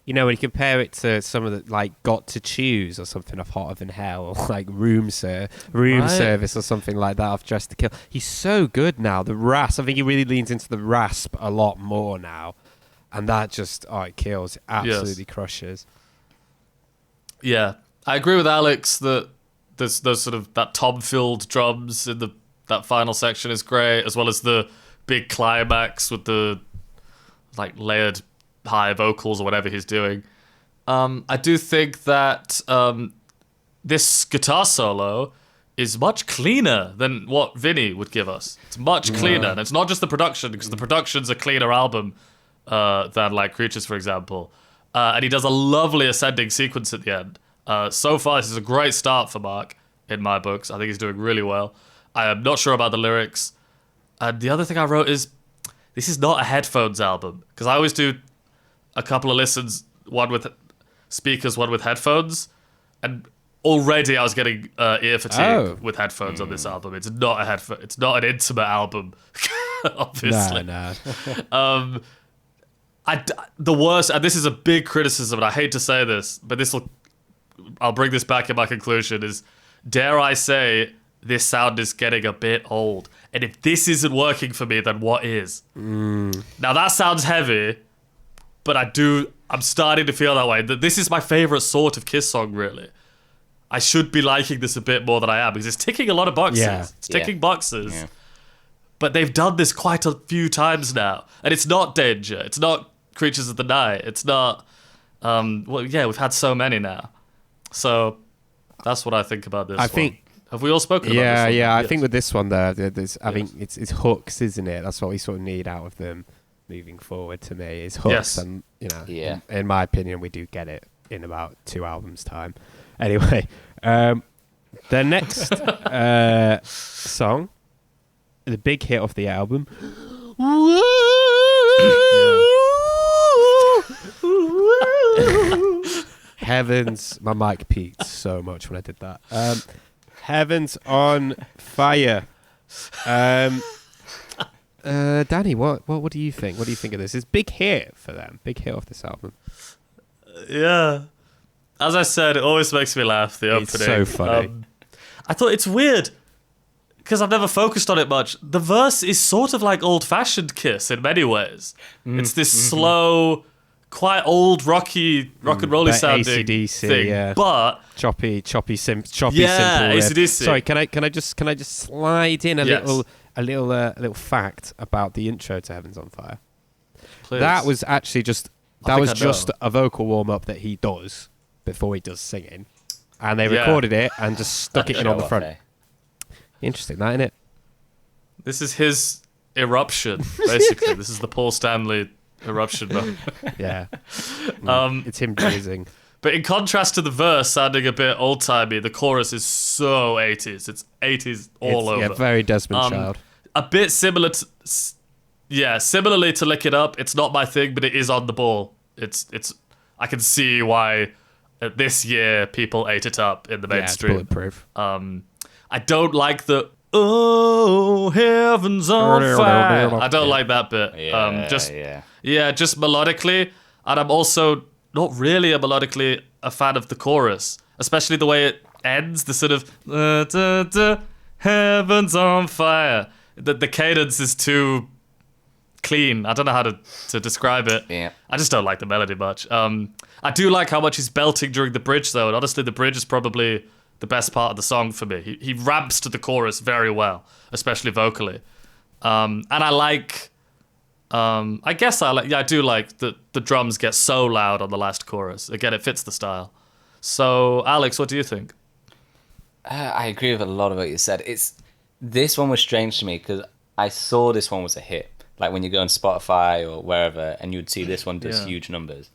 You know, when you compare it to some of the, like, Got to Choose or something off Hotter Than Hell, or like Room Service or something like that off Dressed to Kill. He's so good now. The rasp, I think he really leans into the rasp a lot more now. And that just, it kills. It absolutely crushes. Yeah. I agree with Alex that there's those sort of, that tom-filled drums in that final section is great, as well as the big climax with the, like, layered high vocals or whatever he's doing. I do think that this guitar solo is much cleaner than what Vinny would give us. It's much cleaner. And it's not just the production, because the production's a cleaner album than, like, Creatures, for example. And he does a lovely ascending sequence at the end. So far, this is a great start for Mark. in my books. I think he's doing really well. I am not sure about the lyrics. And the other thing I wrote is, this is not a headphones album. Because I always do a couple of listens, one with speakers, one with headphones. And already I was getting ear fatigue with headphones on this album. It's not a headphone. It's not an intimate album, obviously. No. The worst, and this is a big criticism, and I hate to say this, but I'll bring this back in my conclusion, is, dare I say, this sound is getting a bit old. And if this isn't working for me, then what is? Now that sounds heavy, but I'm starting to feel that way. That this is my favorite sort of Kiss song, really. I should be liking this a bit more than I am, because it's ticking a lot of boxes. Yeah. It's ticking boxes. Yeah. But they've done this quite a few times now. And it's not Danger. It's not Creatures of the Night. It's not... we've had so many now. So that's what I think about this one. Have we all spoken about this one? Yeah. Yes. I think with this one, I think it's hooks, isn't it? That's what we sort of need out of them moving forward, to me, is hooks. Yes. And, Yeah. in my opinion, we do get it in about 2 albums' time. Anyway, the next song, the big hit of the album. Heavens, my mic peaked so much when I did that. Heavens on Fire. Danny, what do you think? What do you think of this? It's a big hit for them. Big hit off this album. Yeah. As I said, it always makes me laugh, the opening. It's so funny. I thought it's weird, because I've never focused on it much. The verse is sort of like old-fashioned Kiss in many ways. It's this slow, quite old, rock and rolly sounding AC/DC, thing. yeah. But choppy, yeah, simple. riff. AC/DC. Sorry, can I just slide in a little fact about the intro to Heavens on Fire? Please. That was actually just I know. a vocal warm up that he does before he does singing, and they recorded it and just stuck it in on the front. Interesting, that, innit? This is his eruption, basically. This is the Paul Stanley eruption moment. Yeah. It's him breathing. But in contrast to the verse sounding a bit old-timey, the chorus is so 80s. It's 80s all over. Yeah, very Desmond Child. A bit similar to... similarly to Lick It Up. It's not my thing, but it is on the ball. It's. I can see why this year people ate it up in the mainstream. Yeah, it's bulletproof. I don't like the... Oh, heavens on fire. I don't like that bit. Just melodically. And I'm also not really a fan of the chorus, especially the way it ends, the sort of heavens on fire. The cadence is too clean. I don't know how to describe it. Yeah. I just don't like the melody much. I do like how much he's belting during the bridge, though, and honestly, the bridge is probably the best part of the song for me. He ramps to the chorus very well, especially vocally. And I like... I do like that the drums get so loud on the last chorus. Again, it fits the style. So, Alex, what do you think? I agree with a lot of what you said. This one was strange to me because I saw this one was a hit. Like when you go on Spotify or wherever, and you'd see this one does huge numbers.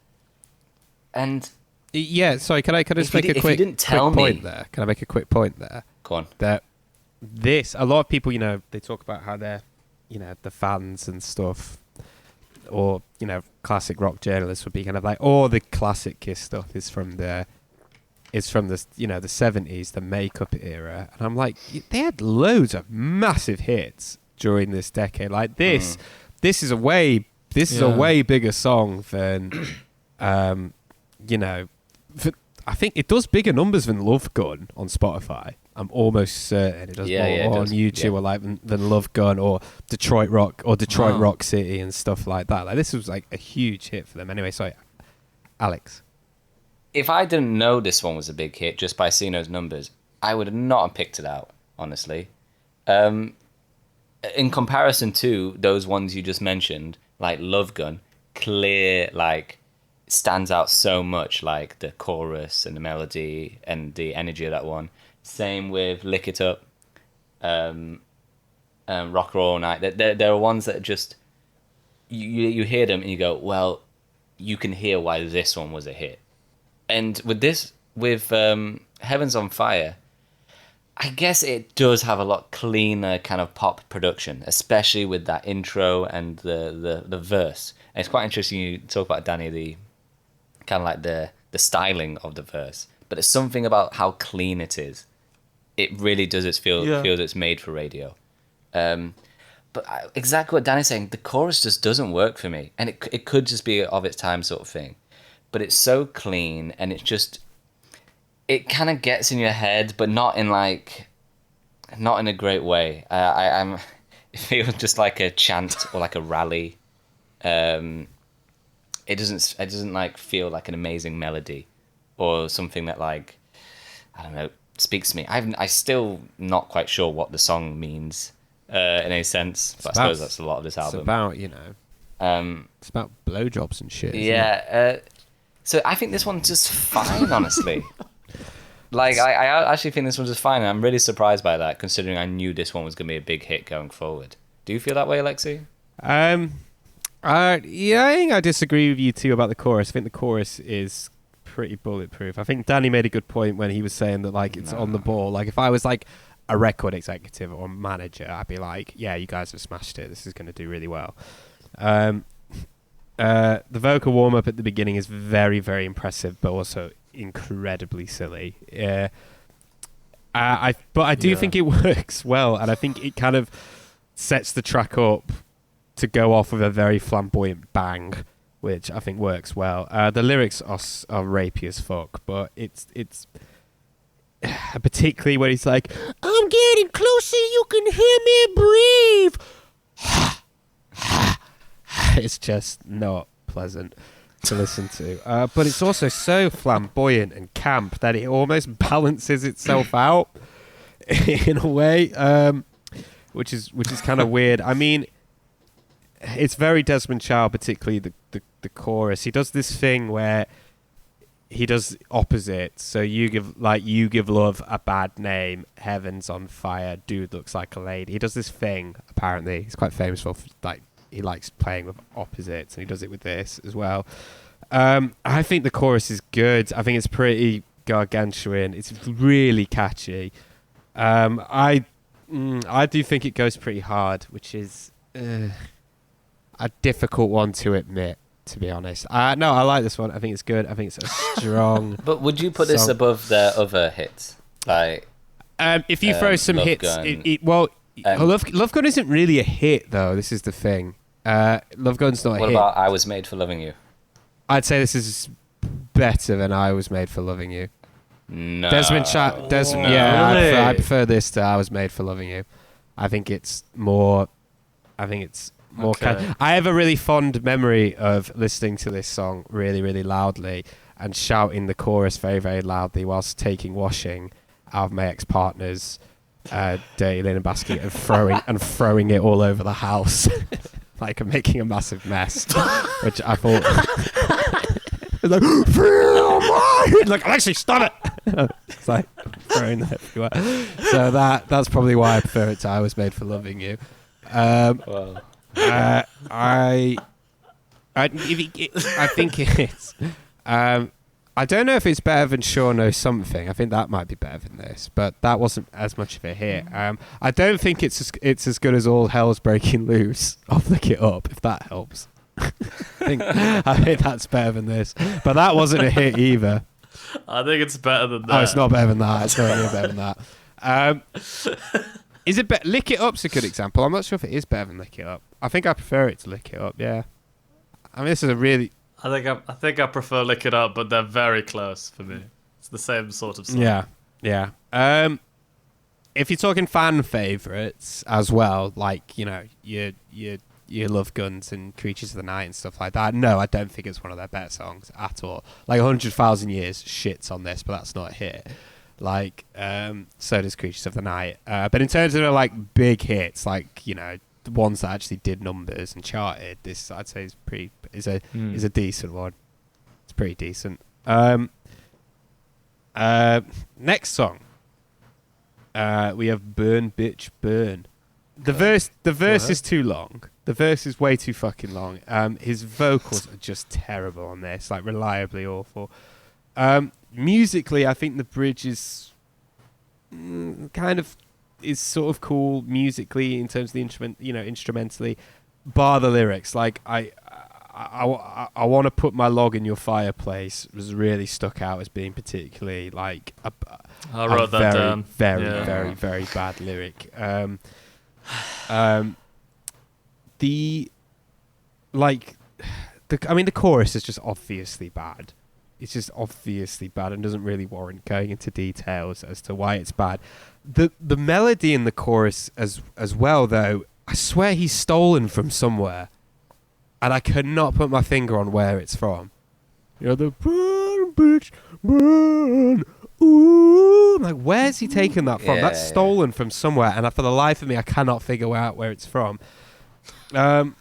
And yeah, sorry, can I just make a quick point there? Can I make a quick point there? Go on. That a lot of people, they talk about how they're, the fans and stuff, or classic rock journalists would be kind of like, oh, the classic Kiss stuff is from the 70s, the makeup era, and I'm like, they had loads of massive hits during this decade. Like this is a way bigger song than I think it does bigger numbers than Love Gun on Spotify. I'm almost certain it does more on YouTube or like than Love Gun or Detroit Rock City and stuff like that. Like this was like a huge hit for them. Anyway, sorry, Alex. If I didn't know this one was a big hit just by seeing those numbers, I would not have picked it out, honestly. In comparison to those ones you just mentioned, like Love Gun, clear, like, stands out so much, like the chorus and the melody and the energy of that one. Same with Lick It Up, Rock All Night. There are ones that just, you hear them and you go, well, you can hear why this one was a hit. And with Heavens on Fire, I guess it does have a lot cleaner kind of pop production, especially with that intro and the verse. And it's quite interesting you talk about, Danny, the kind of like the styling of the verse. But there's something about how clean it is. It really does feels it's made for radio. Exactly what Danny's saying, the chorus just doesn't work for me. And it could just be of its time sort of thing. But it's so clean, and it's just... It kind of gets in your head, but not in a great way. It feels just like a chant or like a rally. It doesn't like feel like an amazing melody or something that, like, I don't know, speaks to me. I still not quite sure what the song means in any sense, but I suppose that's a lot of this album. It's about, it's about blowjobs and shit. Yeah. So I think this one's just fine, honestly. Like, I actually think this one's just fine, and I'm really surprised by that, considering I knew this one was going to be a big hit going forward. Do you feel that way, Alexei? Yeah, I think I disagree with you too about the chorus. I think the chorus is pretty bulletproof. I think Danny made a good point when he was saying that, like, it's on the ball. Like, if I was like a record executive or manager, I'd be like, yeah, you guys have smashed it. This is going to do really well. The vocal warm up at the beginning is very, very impressive, but also incredibly silly. But I do think it works well, and I think it kind of sets the track up to go off with a very flamboyant bang, which I think works well. The lyrics are rapey as fuck, but it's particularly when he's like, "I'm getting closer, you can hear me breathe." It's just not pleasant to listen to, but it's also so flamboyant and camp that it almost balances itself out in a way, which is kind of weird. I mean, it's very Desmond Child, particularly the chorus. He does this thing where he does opposite. So you give love a bad name, heaven's on fire, dude looks like a lady. He does this thing, apparently. He's quite famous for, like, he likes playing with opposites, and he does it with this as well. I think the chorus is good. I think it's pretty gargantuan. It's really catchy. I do think it goes pretty hard, which is a difficult one to admit, to be honest. No, I like this one. I think it's good. I think it's a strong. But would you put this above their other hits? Like, if you throw some Love hits, Gun. Love Gun isn't really a hit, though. This is the thing. Love Gun's not a hit. What about I Was Made for Loving You? I'd say this is better than I Was Made for Loving You. No. Desmond, No. yeah, Really? I prefer this to I Was Made for Loving You. I think it's more. Okay. I have a really fond memory of listening to this song really, really loudly and shouting the chorus very, very loudly whilst taking washing out of my ex-partner's dirty linen basket and throwing it all over the house, like making a massive mess, which I thought. It's like, feel mine! Like, Alexei, stop it! It's like throwing that everywhere. So that's probably why I prefer it to I Was Made for Loving You. Well. I think it's. I don't know if it's better than Sure Know Something. I think that might be better than this, but that wasn't as much of a hit. I don't think it's as good as All Hell's Breaking Loose off Lick It Up, if that helps. I think that's better than this, but that wasn't a hit either. I think it's better than that. Oh, it's not better than that. It's not really better than that. Is it better? Lick It Up's a good example. I'm not sure if it is better than Lick It Up. I think I prefer it to Lick It Up. Yeah. I mean, this is a really. I think I prefer Lick It Up, but they're very close for me. It's the same sort of song. Yeah. If you're talking fan favorites as well, like, you know, your Love Guns and Creatures of the Night and stuff like that, no, I don't think it's one of their better songs at all. Like 100,000 Years shits on this, but that's not a hit. Like, so does Creatures of the Night. But in terms of like big hits, like, you know, the ones that actually did numbers and charted, this I'd say is a decent one. It's pretty decent. Next song, we have Burn Bitch Burn. The verse is too long. The verse is way too fucking long. His vocals are just terrible on this, like reliably awful. Musically, I think the bridge is kind of is sort of cool musically in terms of the instrument, instrumentally, bar the lyrics. Like I want to put my log in your fireplace was really stuck out as being particularly like I wrote that down. Very bad lyric. The chorus is just obviously bad. It's just obviously bad and doesn't really warrant going into details as to why it's bad. The melody in the chorus as well, though, I swear he's stolen from somewhere, and I cannot put my finger on where it's from. The burn, bitch, burn. Ooh, like, where's he taken that from? That's stolen from somewhere, and for the life of me, I cannot figure out where it's from. Also,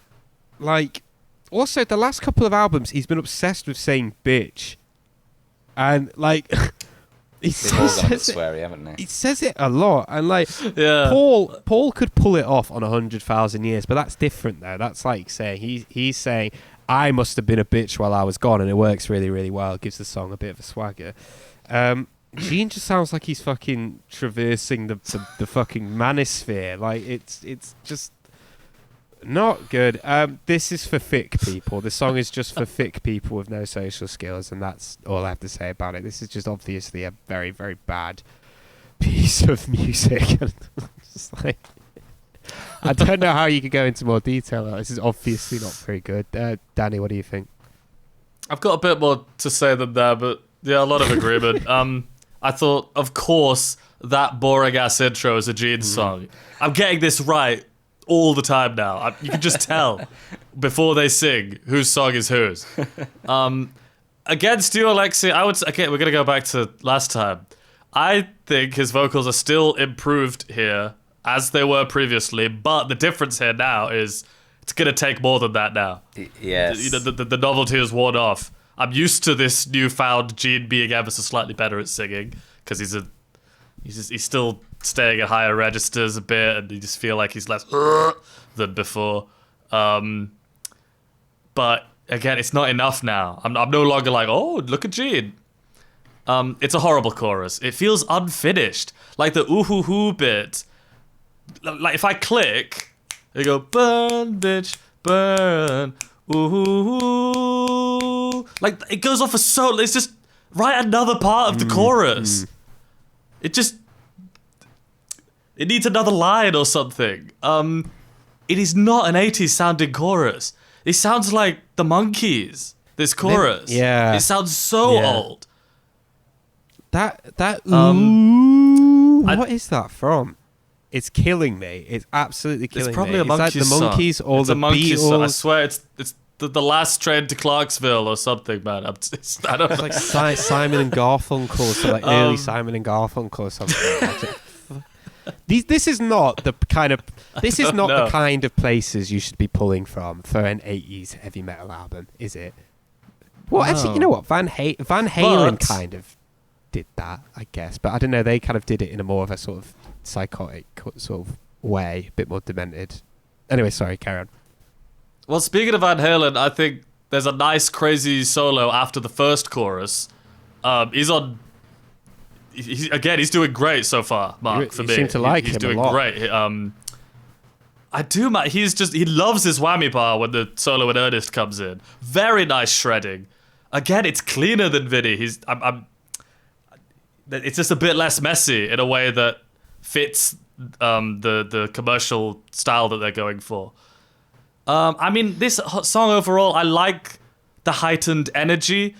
the last couple of albums, he's been obsessed with saying bitch. And, he says sweary, haven't they? He says it a lot. And, Paul could pull it off on 100,000 years, but that's different, though. That's like saying, he's saying, I must have been a bitch while I was gone, and it works really, really well. It gives the song a bit of a swagger. Gene just sounds like he's fucking traversing the fucking manosphere. It's just not good. This is for thick people. The song is just for thick people with no social skills, and that's all I have to say about it. This is just obviously a very, very bad piece of music. Just I don't know how you could go into more detail. This is obviously not very good. Danny, what do you think? I've got a bit more to say than that, but yeah, a lot of agreement. I thought, of course, that boring ass intro is a Gene song. I'm getting this right all the time now. You can just tell before they sing whose song is whose. Against you, Alexei, I would say, okay, we're gonna go back to last time. I think his vocals are still improved here as they were previously, but the difference here now is it's gonna take more than that now. Yes. The novelty has worn off. I'm used to this newfound Gene being ever so slightly better at singing because he's still staying at higher registers a bit, and you just feel like he's less than before. But again, it's not enough now. I'm no longer like, oh, look at Gene. It's a horrible chorus. It feels unfinished. Like the ooh-hoo-hoo bit. Like if I click, they go, burn, bitch, burn. Ooh, like it goes off a solo. It's just write another part of the chorus. It needs another line or something. It is not an 80s sounding chorus. It sounds like the Monkees. This chorus, it sounds so old. What is that from? It's killing me. It's absolutely killing me. It's probably a Monkees the Monkees song. or It's the a Monkees Beatles. song. I swear it's the last train to Clarksville or something, man. I don't know. It's like Simon and Garfunkel, or something, like early Simon and Garfunkel or something. This is not the kind of the kind of places you should be pulling from for an 80s heavy metal album, is it? Well, actually, you know what? Van Halen kind of did that, I guess, but I don't know. They kind of did it in a more of a sort of psychotic sort of way, a bit more demented. Anyway, sorry, carry on. Well, speaking of Van Halen, I think there's a nice, crazy solo after the first chorus. He's doing great so far, Mark, for me. You seem to like he's him doing a lot. great. I do, man. He loves his whammy bar when the solo in earnest comes in. Very nice shredding. Again, it's cleaner than Vinny. It's just a bit less messy in a way that fits the commercial style that they're going for. This song overall, I like the heightened energy.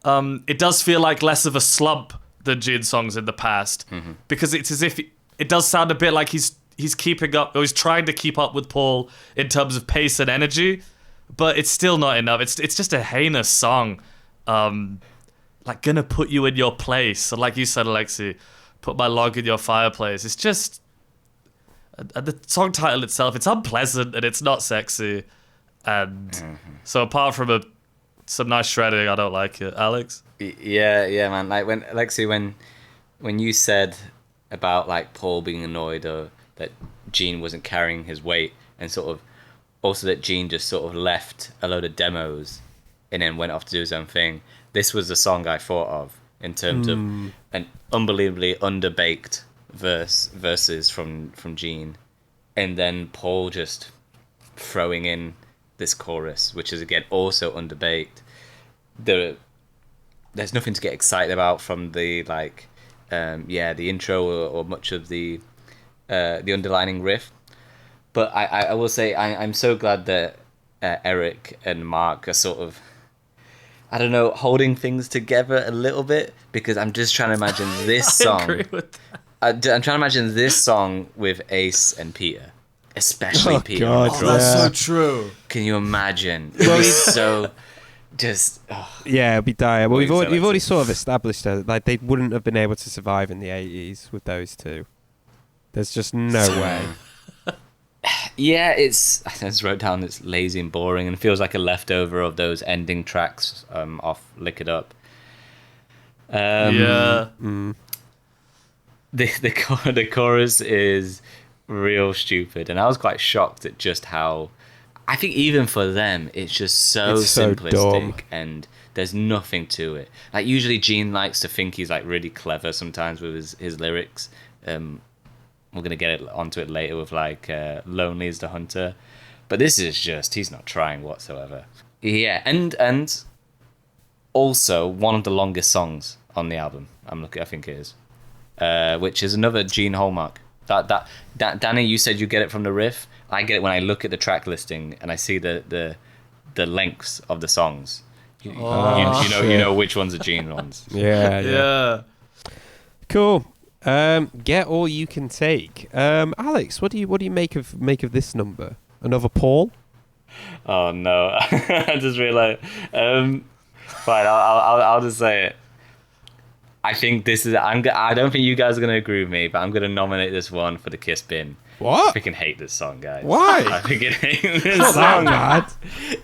It does feel like less of a slump than Gene songs in the past, because it's as if it does sound a bit like he's keeping up, or he's trying to keep up with Paul in terms of pace and energy, but it's still not enough. It's just a heinous song, like gonna put you in your place, and like you said, Alexei, put my log in your fireplace. It's just. The song title itself, it's unpleasant and it's not sexy, and so apart from some nice shredding, I don't like it. Alex? Yeah, man. Like when Alexei, when you said about like Paul being annoyed or that Gene wasn't carrying his weight, and sort of also that Gene just sort of left a load of demos and then went off to do his own thing. This was the song I thought of in terms of an unbelievably underbaked verses from Gene, and then Paul just throwing in this chorus, which is again also underbaked. There's nothing to get excited about from the the intro or much of the underlining riff. But I will say I'm so glad that Eric and Mark are sort of, I don't know, holding things together a little bit, because I'm just trying to imagine this song. I agree with that. I'm trying to imagine this song with Ace and Peter, especially Peter. God, on the drums. That's so true. Can you imagine? It's so just. Yeah, it'd be dire. Well, What we've you say, already Alexei? sort of established that like they wouldn't have been able to survive in the 80s with those two. There's just no way. Yeah, I just wrote down it's lazy and boring and feels like a leftover of those ending tracks off Lick It Up. Yeah. The chorus is real stupid, and I was quite shocked at just how, I think even for them, it's just so It's so simplistic dumb. and there's nothing to it. Like usually Gene likes to think he's like really clever sometimes with his lyrics. We're gonna get onto it later with like Lonely is the Hunter, but this is just, he's not trying whatsoever. Yeah, and also one of the longest songs on the album. I think it is, which is another Gene hallmark. That Danny, you said you get it from the riff. I get it when I look at the track listing and I see the lengths of the songs. You know which ones are Gene ones. Yeah, Yeah. Cool. Get all you can take. Alex, what do you make of this number? Another Paul? Oh no! I just realized. Fine, I'll just say it. I think this is. I don't think you guys are gonna agree with me, but I'm gonna nominate this one for the Kiss bin. What? I freaking hate this song, guys. Why? I freaking hate this Not that song. bad.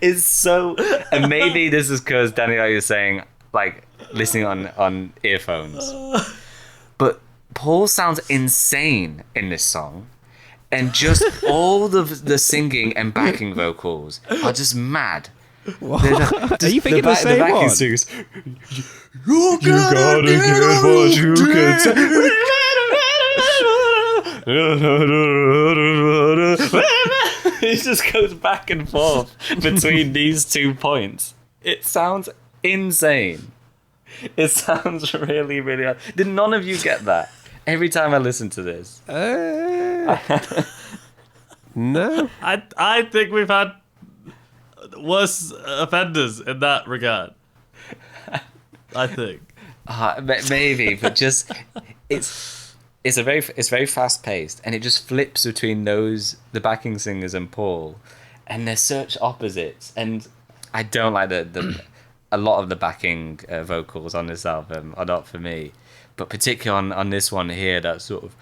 It's so. And maybe this is because Danny, like you're saying, like listening on earphones. But Paul sounds insane in this song, and just all the singing and backing vocals are just mad. What? Are you thinking the same backing one? singers, you gotta get what you can take. It just goes back and forth between these 2 points. It sounds insane. It sounds really, really hard. Did none of you get that? Every time I listen to this. No. I think we've had worse offenders in that regard. I think. Maybe, but just it's very fast paced, and it just flips between the backing singers and Paul, and they're such opposites. And I don't like a lot of the backing vocals on this album are not for me, but particularly on this one here, that sort of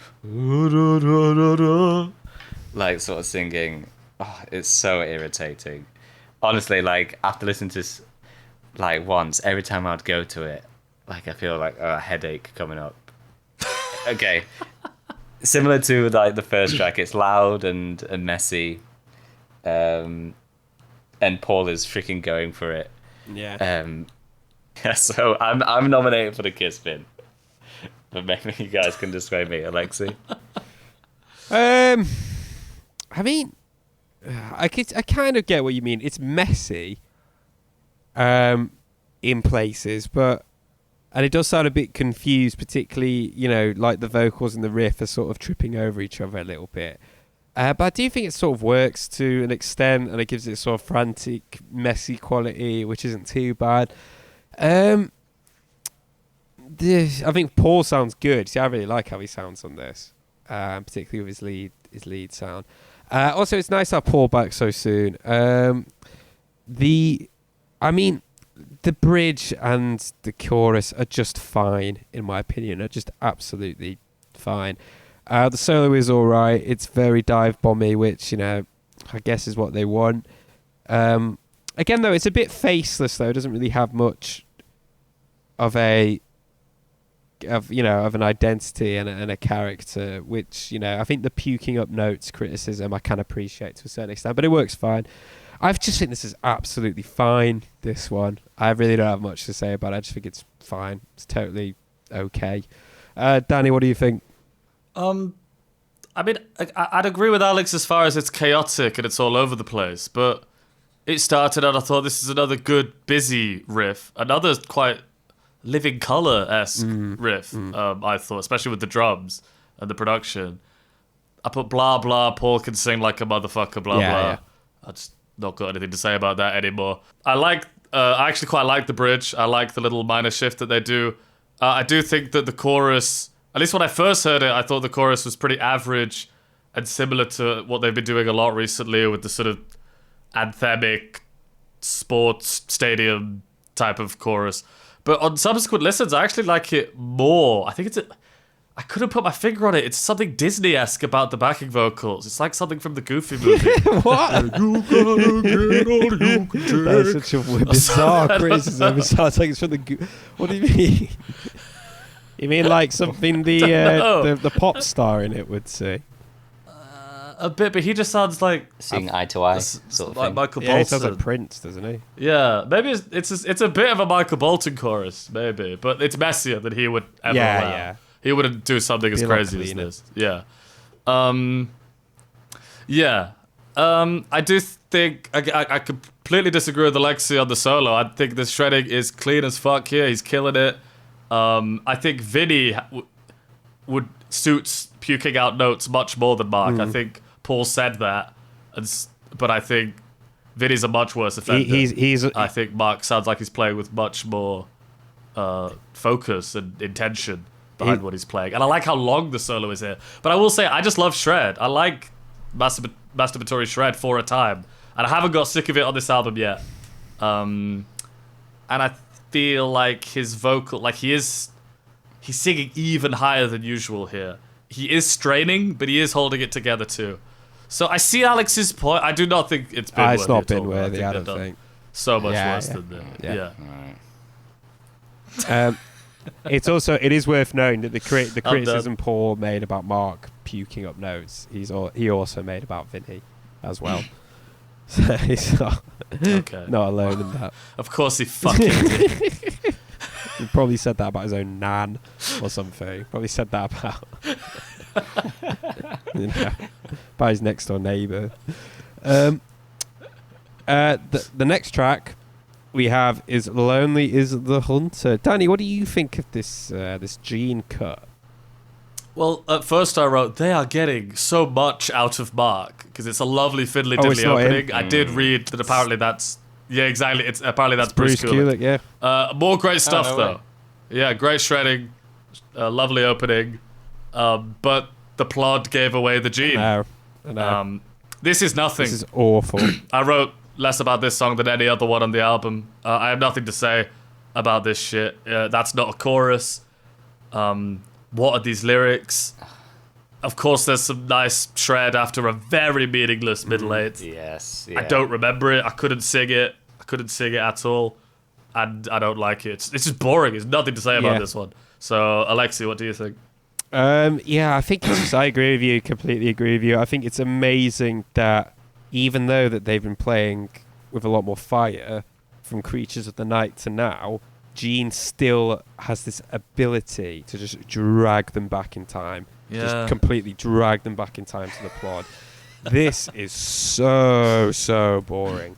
like sort of singing, it's so irritating. Honestly, like after listening to this like once, every time I'd go to it, like I feel like a headache coming up. Okay, similar to like the first track, it's loud and messy, and Paul is freaking going for it. Yeah. Yeah, so I'm nominated for the Kiss bin, but maybe you guys can dissuade me, Alexei. I mean, I kind of get what you mean. It's messy, in places, and it does sound a bit confused, particularly, like the vocals and the riff are sort of tripping over each other a little bit. But I do think it sort of works to an extent, and it gives it sort of frantic, messy quality, which isn't too bad. I think Paul sounds good. See, I really like how he sounds on this, particularly with his lead sound. Also, it's nice to have Paul back so soon. The bridge and the chorus are just fine, in my opinion. Are just absolutely fine. The solo is all right. It's very dive bomby, which I guess is what they want. Again, though, it's a bit faceless. Though, it doesn't really have much of an identity and a character, which I think the puking up notes criticism I can appreciate to a certain extent, but it works fine. I just think this is absolutely fine, this one. I really don't have much to say about it. I just think it's fine. It's totally okay. Danny, what do you think? I mean, I'd agree with Alex as far as it's chaotic and it's all over the place, but it started and I thought this is another good, busy riff. Another quite Living Colour-esque riff, I thought, especially with the drums and the production. I put blah, blah, Paul can sing like a motherfucker, blah, blah. Yeah. I just not got anything to say about that anymore. I actually quite like the bridge. I like the little minor shift that they do. I do think that the chorus, at least when I first heard it, I thought the chorus was pretty average and similar to what they've been doing a lot recently with the sort of anthemic sports stadium type of chorus. But on subsequent listens, I actually like it more. I think I couldn't put my finger on it. It's something Disney-esque about the backing vocals. It's like something from the Goofy movie. What? That's such a bizarre criticism. It sounds like it's from the. What do you mean? You mean like something the pop star in it would say? A bit, but he just sounds like Seeing eye to eye sort of like thing. Michael Yeah, he Bolton. sounds like Prince, doesn't he? Yeah, maybe it's a bit of a Michael Bolton chorus, maybe, but it's messier than he would ever Yeah, allow. yeah. He wouldn't do something as Be a lot crazy as cleaner. this. Yeah. I do think I completely disagree with Alexei on the solo. I think the shredding is clean as fuck here. He's killing it. I think Vinny would suits puking out notes much more than Mark. I think Paul said that, but I think Vinny's a much worse offender. I think Mark sounds like he's playing with much more focus and intention behind what he's playing. And I like how long the solo is here. But I will say, I just love shred. I like masturbatory shred for a time. And I haven't got sick of it on this album yet. And I feel like his vocal, like he's singing even higher than usual here. He is straining, but he is holding it together too. So I see Alex's point. I do not think it's been worthy. It's not at all. been worthy, I they've don't done think. so much Yeah, worse yeah. than that. Right. It is worth knowing that the criticism Paul made about Mark puking up notes, he also made about Vinny as well. So he's not alone in that. Of course he fucking did. He probably said that about his own nan or something. Probably said that about about his next door neighbour. The next track we have is "Lonely Is the Hunter." Danny, what do you think of this Gene cut? Well, at first I wrote, they are getting so much out of Mark, because it's a lovely fiddly Oh, it's diddly not him? opening. I did read that apparently that's... Yeah, exactly. Apparently that's Bruce Kulick. Yeah. More great stuff, no though. way. Yeah, great shredding. Lovely opening. But the plot gave away the Gene. I know. This is nothing. This is awful. I wrote less about this song than any other one on the album. I have nothing to say about this shit. That's not a chorus. What are these lyrics? Of course, there's some nice shred after a very meaningless middle eight. Yes. I don't remember it. I couldn't sing it. At all. And I don't like it. It's just boring. There's nothing to say about this one. So, Alexei, what do you think? I think I agree with you. Completely agree with you. I think it's amazing that even though that they've been playing with a lot more fire from Creatures of the Night to now, Gene still has this ability to just drag them back in time. Yeah. Just completely drag them back in time to the plot. This is so boring.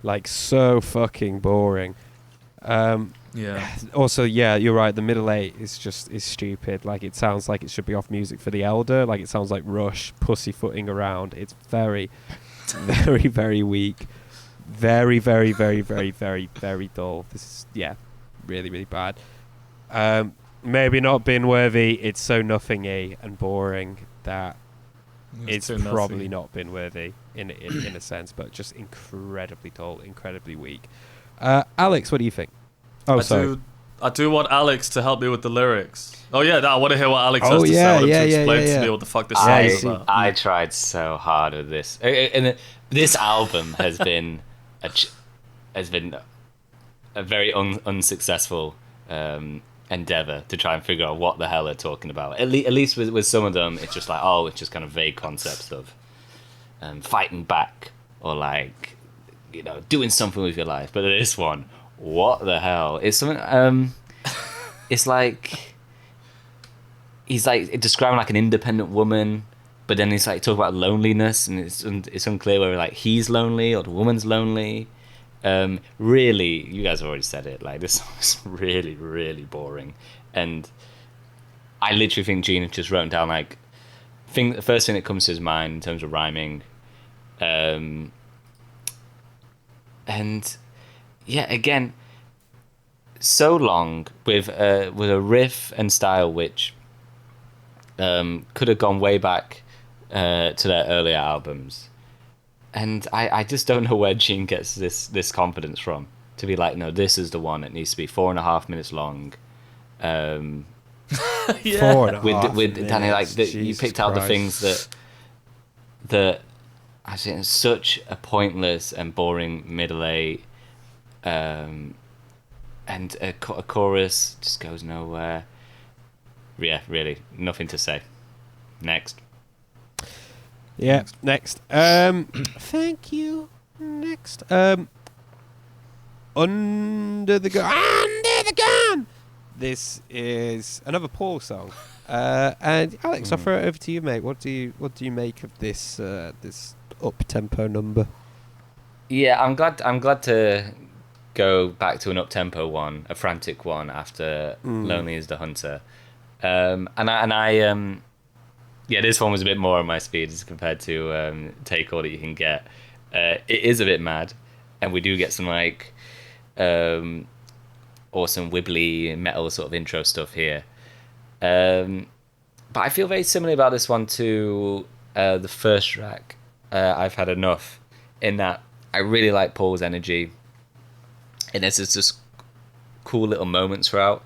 Like, so fucking boring. Also, you're right. The middle eight is stupid. Like, it sounds like it should be off Music for the Elder. Like, it sounds like Rush pussyfooting around. It's very, very, very weak. Very, very, very, very, very, very dull. This is, really, really bad. Maybe not bin worthy. It's so nothingy and boring that it's probably not bin worthy in a sense, but just incredibly dull, incredibly weak. Alex, what do you think? I do want Alex to help me with the lyrics. Oh yeah, I want to hear what Alex has to say. I want him to explain to me what the fuck this song is about. I tried so hard with this, and this album has been a very unsuccessful endeavor to try and figure out what the hell they're talking about. At least with some of them, it's just like, it's just kind of vague concepts of fighting back or like, doing something with your life. But this one, what the hell? It's something. It's like he's like describing like an independent woman, but then he's like talking about loneliness, and it's unclear whether like he's lonely or the woman's lonely. Really, you guys have already said it. Like, this song is really, really boring, and I literally think Gene just wrote down like the first thing that comes to his mind in terms of rhyming, and yeah, again, so long with a riff and style which could have gone way back to their earlier albums. And I just don't know where Gene gets this confidence from to be like, no, this is the one. It needs to be 4.5 minutes long. Yeah. 4.5 with Danny, like you Jesus picked out the Christ. things that I think is such a pointless and boring middle eight, and a chorus just goes nowhere. Yeah, really, nothing to say. Next. Yeah, next. Thank you. Next. Under the Gun. Under the Gun! This is another Paul song. And Alex, I'll throw it over to you, mate. What do you make of this this up-tempo number? Yeah, I'm glad to go back to an up-tempo one, a frantic one after Lonely is the Hunter. And I yeah, this one was a bit more on my speed as compared to Take All That You Can Get. It is a bit mad, and we do get some like awesome wibbly metal sort of intro stuff here. But I feel very similarly about this one to the first track, I've Had Enough, in that I really like Paul's energy, and there's just cool little moments throughout.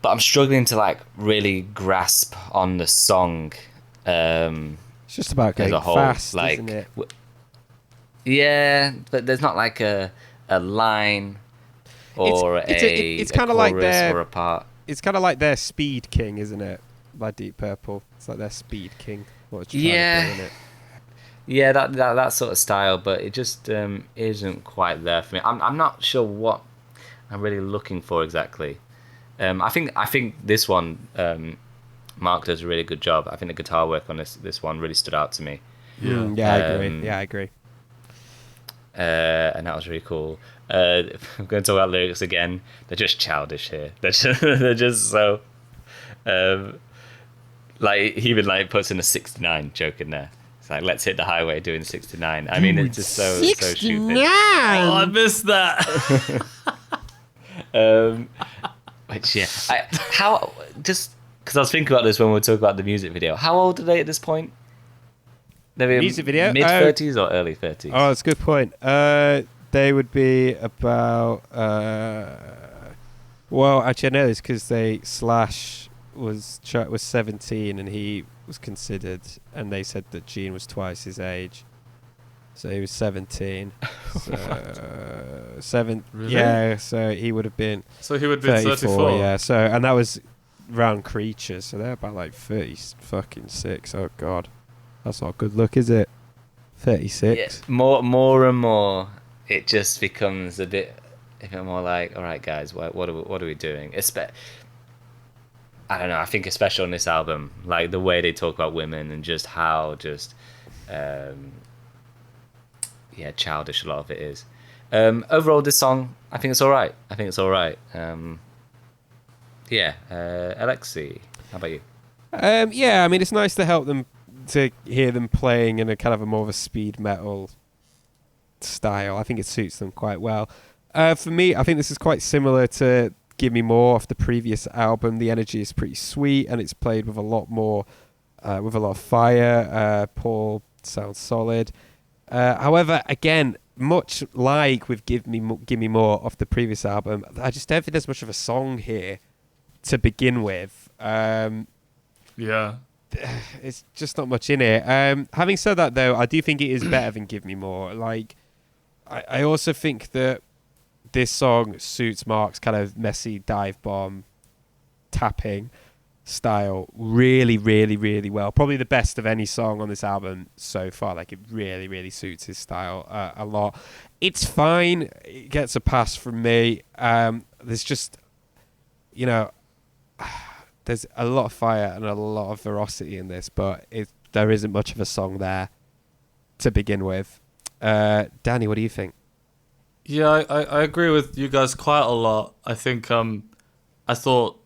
But I'm struggling to like really grasp on the song It's just about as getting a whole. fast, Like, isn't it? Yeah, but there's not like a line or it's a kind of like chorus their or a part. It's kind of like their Speed King, isn't it? By Deep Purple. It's like their Speed King. What it's trying to do, isn't it? Yeah, that sort of style, but it just isn't quite there for me. I'm not sure what I'm really looking for exactly. I think this one, Mark does a really good job. I think the guitar work on this one really stood out to me. Yeah, I agree. Yeah, I agree. And that was really cool. I'm going to talk about lyrics again. They're just childish here. They're just so like he even like puts in a 69 joke in there. It's like, let's hit the highway doing 69. I mean, it's just so stupid. Oh, I missed that. Which yeah, how just because I was thinking about this when we were talking about the music video. How old are they at this point? They're Music video? mid 30s or early 30s? Oh, that's a good point. They would be about. Well, actually, I know this because Slash was 17 and he was considered, and they said that Gene was twice his age, so he was 17. So Really? Yeah, so he would have been. So he would be 34. 34. Yeah, so and that was round Creatures, so they're about like 36. Oh God, that's not good look, is it? 36. Yeah, more and more, it just becomes a bit more like, all right, guys, what are we doing? I don't know. I think especially on this album, like the way they talk about women and just how childish a lot of it is. Overall, this song, I think it's all right. Alexei, how about you? Yeah, I mean, it's nice to hear them playing in a kind of a more of a speed metal style. I think it suits them quite well. For me, I think this is quite similar to Give Me More off the previous album. The energy is pretty sweet, and it's played with a lot more, with a lot of fire. Paul sounds solid. However, again, much like with Give Me More off the previous album, I just don't think there's much of a song here to begin with. Yeah. It's just not much in it. Having said that, though, I do think it is better than Give Me More. Like, I also think that this song suits Mark's kind of messy dive bomb tapping style really, really, really well. Probably the best of any song on this album so far. Like, it really, really suits his style a lot. It's fine. It gets a pass from me. There's just, there's a lot of fire and a lot of ferocity in this, but there isn't much of a song there to begin with. Danny, what do you think? Yeah, I agree with you guys quite a lot. I think I thought,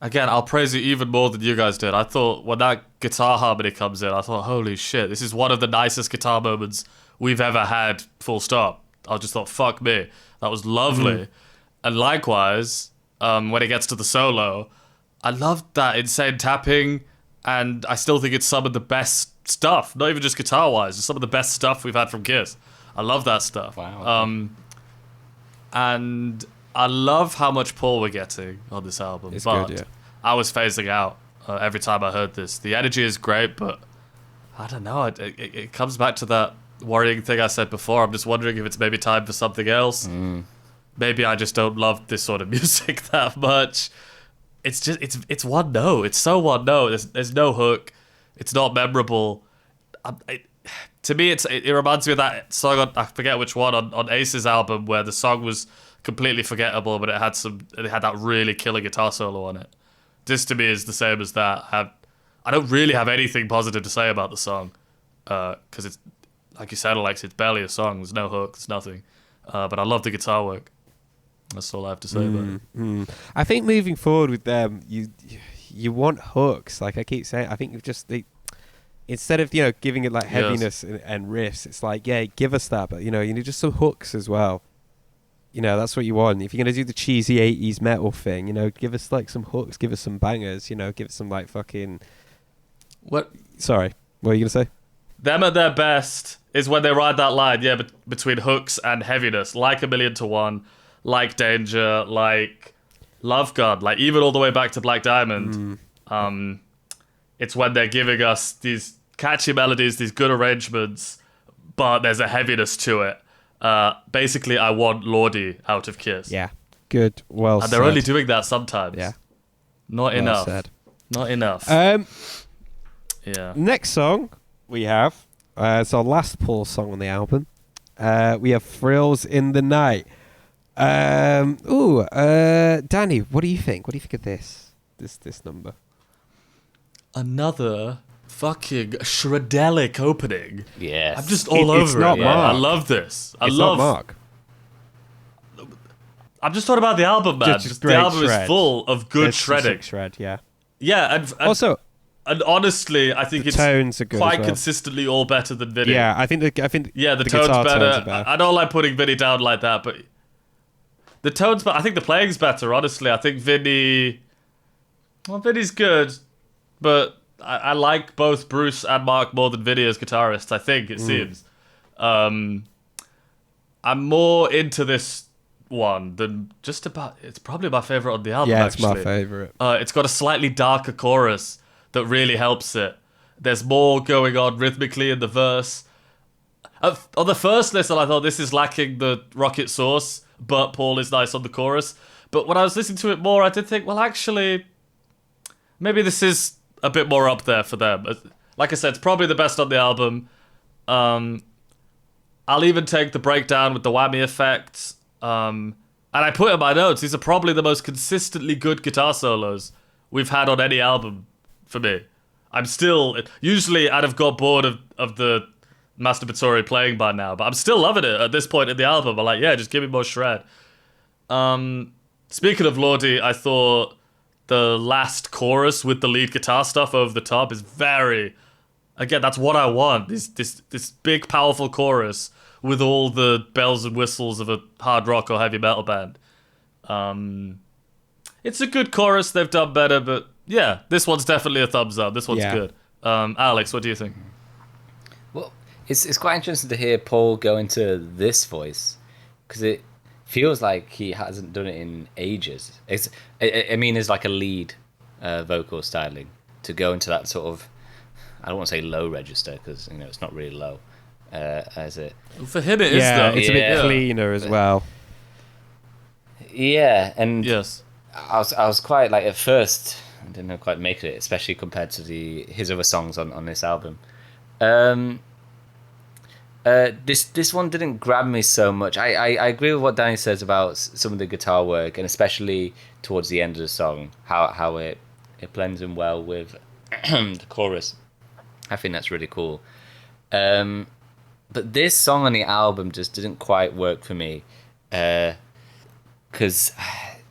again, I'll praise it even more than you guys did. I thought when that guitar harmony comes in, I thought, holy shit, this is one of the nicest guitar moments we've ever had, full stop. I just thought, fuck me. That was lovely. And likewise, when it gets to the solo, I loved that insane tapping, and I still think it's some of the best stuff, not even just guitar-wise, it's some of the best stuff we've had from Kiss. I love that stuff. Wow. And I love how much Paul we're getting on this album. It's but good, yeah. I was phasing out every time I heard this. The energy is great, but I don't know. It comes back to that worrying thing I said before. I'm just wondering if it's maybe time for something else. Maybe I just don't love this sort of music that much. It's just it's one note. It's so one note. There's no hook. It's not memorable. To me, it reminds me of that song on, I forget which one, on Ace's album, where the song was completely forgettable, but it had that really killer guitar solo on it. This to me is the same as that. I don't really have anything positive to say about the song, because it's, like you said, Alex, it's barely a song. There's no hook. There's nothing. But I love the guitar work. That's all I have to say about it. I think moving forward with them, you want hooks. Like I keep saying, I think you've just instead of giving it like heaviness and riffs, it's like, yeah, give us that, but you need just some hooks as well. That's what you want. If you're gonna do the cheesy 80s metal thing, give us like some hooks, give us some bangers, give us some like fucking. What? Sorry, what are you gonna say? Them at their best is when they ride that line, between hooks and heaviness, like A Million to One, like Danger, like Love God, like even all the way back to Black Diamond. It's when they're giving us these catchy melodies, these good arrangements, but there's a heaviness to it. Basically, I want Lordi out of Kiss. Yeah, good. Well, and they're only doing that sometimes. Yeah, not enough. Said. Not enough. Yeah. Next song we have, it's our last Paul song on the album. We have Thrills in the Night. Danny, what do you think? What do you think of this number? Another fucking shredelic opening. Yes. I'm just all over it's not it. Mark. I love this. It's not Mark. I'm just talking about the album, man. Just the album shred. is full of good There's shredding. Shred, yeah. Yeah, and also, and honestly, I think the it's tones are good quite as well. consistently all better than Vinny. Yeah, I think the tone's guitar better. tones are better. I don't like putting Vinny down like that, but the tones. But I think the playing's better. Honestly, I think Vinny's good, but I like both Bruce and Mark more than Vinny as guitarists. I think it seems. I'm more into this one than just about. It's probably my favorite on the album. Yeah, actually. it's my favorite. It's got a slightly darker chorus that really helps it. There's more going on rhythmically in the verse. On the first listen, I thought this is lacking the rocket sauce, but Paul is nice on the chorus. But when I was listening to it more, I did think, well, actually, maybe this is a bit more up there for them. Like I said, it's probably the best on the album. I'll even take the breakdown with the whammy effect. And I put in my notes, these are probably the most consistently good guitar solos we've had on any album for me. I'm still... Usually I'd have got bored of the masturbatory playing by now, but I'm still loving it at this point in the album. I'm like, yeah, just give me more shred. Speaking of Lordi, I thought the last chorus with the lead guitar stuff over the top is very... Again, that's what I want. This big, powerful chorus with all the bells and whistles of a hard rock or heavy metal band. It's a good chorus. They've done better, but yeah, this one's definitely a thumbs up. This one's good. Alex, what do you think? Well, it's quite interesting to hear Paul go into this voice, because it feels like he hasn't done it in ages. I mean, it's like a lead vocal styling to go into that sort of, I don't want to say low register, because it's not really low. As it for him it is though. It's a bit cleaner as well. Yeah, and yes, I was quite like, at first I didn't know quite make it, especially compared to his other songs on this album. This one didn't grab me so much. I agree with what Danny says about some of the guitar work, and especially towards the end of the song, how it It blends in well with the chorus. I think that's really cool. But this song on the album just didn't quite work for me. Because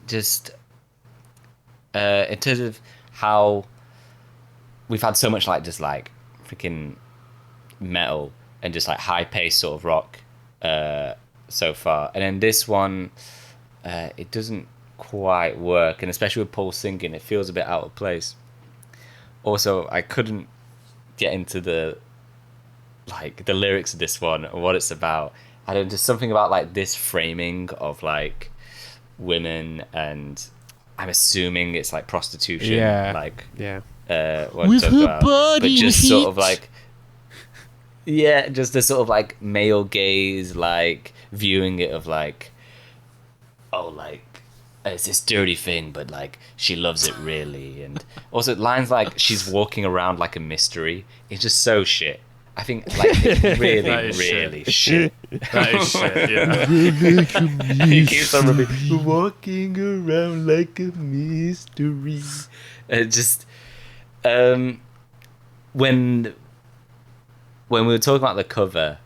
just in terms of how we've had so much like just like freaking metal and just like high paced sort of rock so far, and then this one it doesn't quite work, and especially with Paul singing, it feels a bit out of place. Also, I couldn't get into the lyrics of this one or what it's about. I don't, just something about like this framing of like women, and I'm assuming it's like prostitution, what with it's her about. body but just heat. sort of like just the sort of like male gaze, like viewing it of like, oh, like it's this dirty thing, but like she loves it really. And also lines like she's walking around like a mystery. It's just so shit. I think like it's really shit. That is shit, yeah. He keeps on repeating, walking around like a mystery. Just when we were talking about the cover,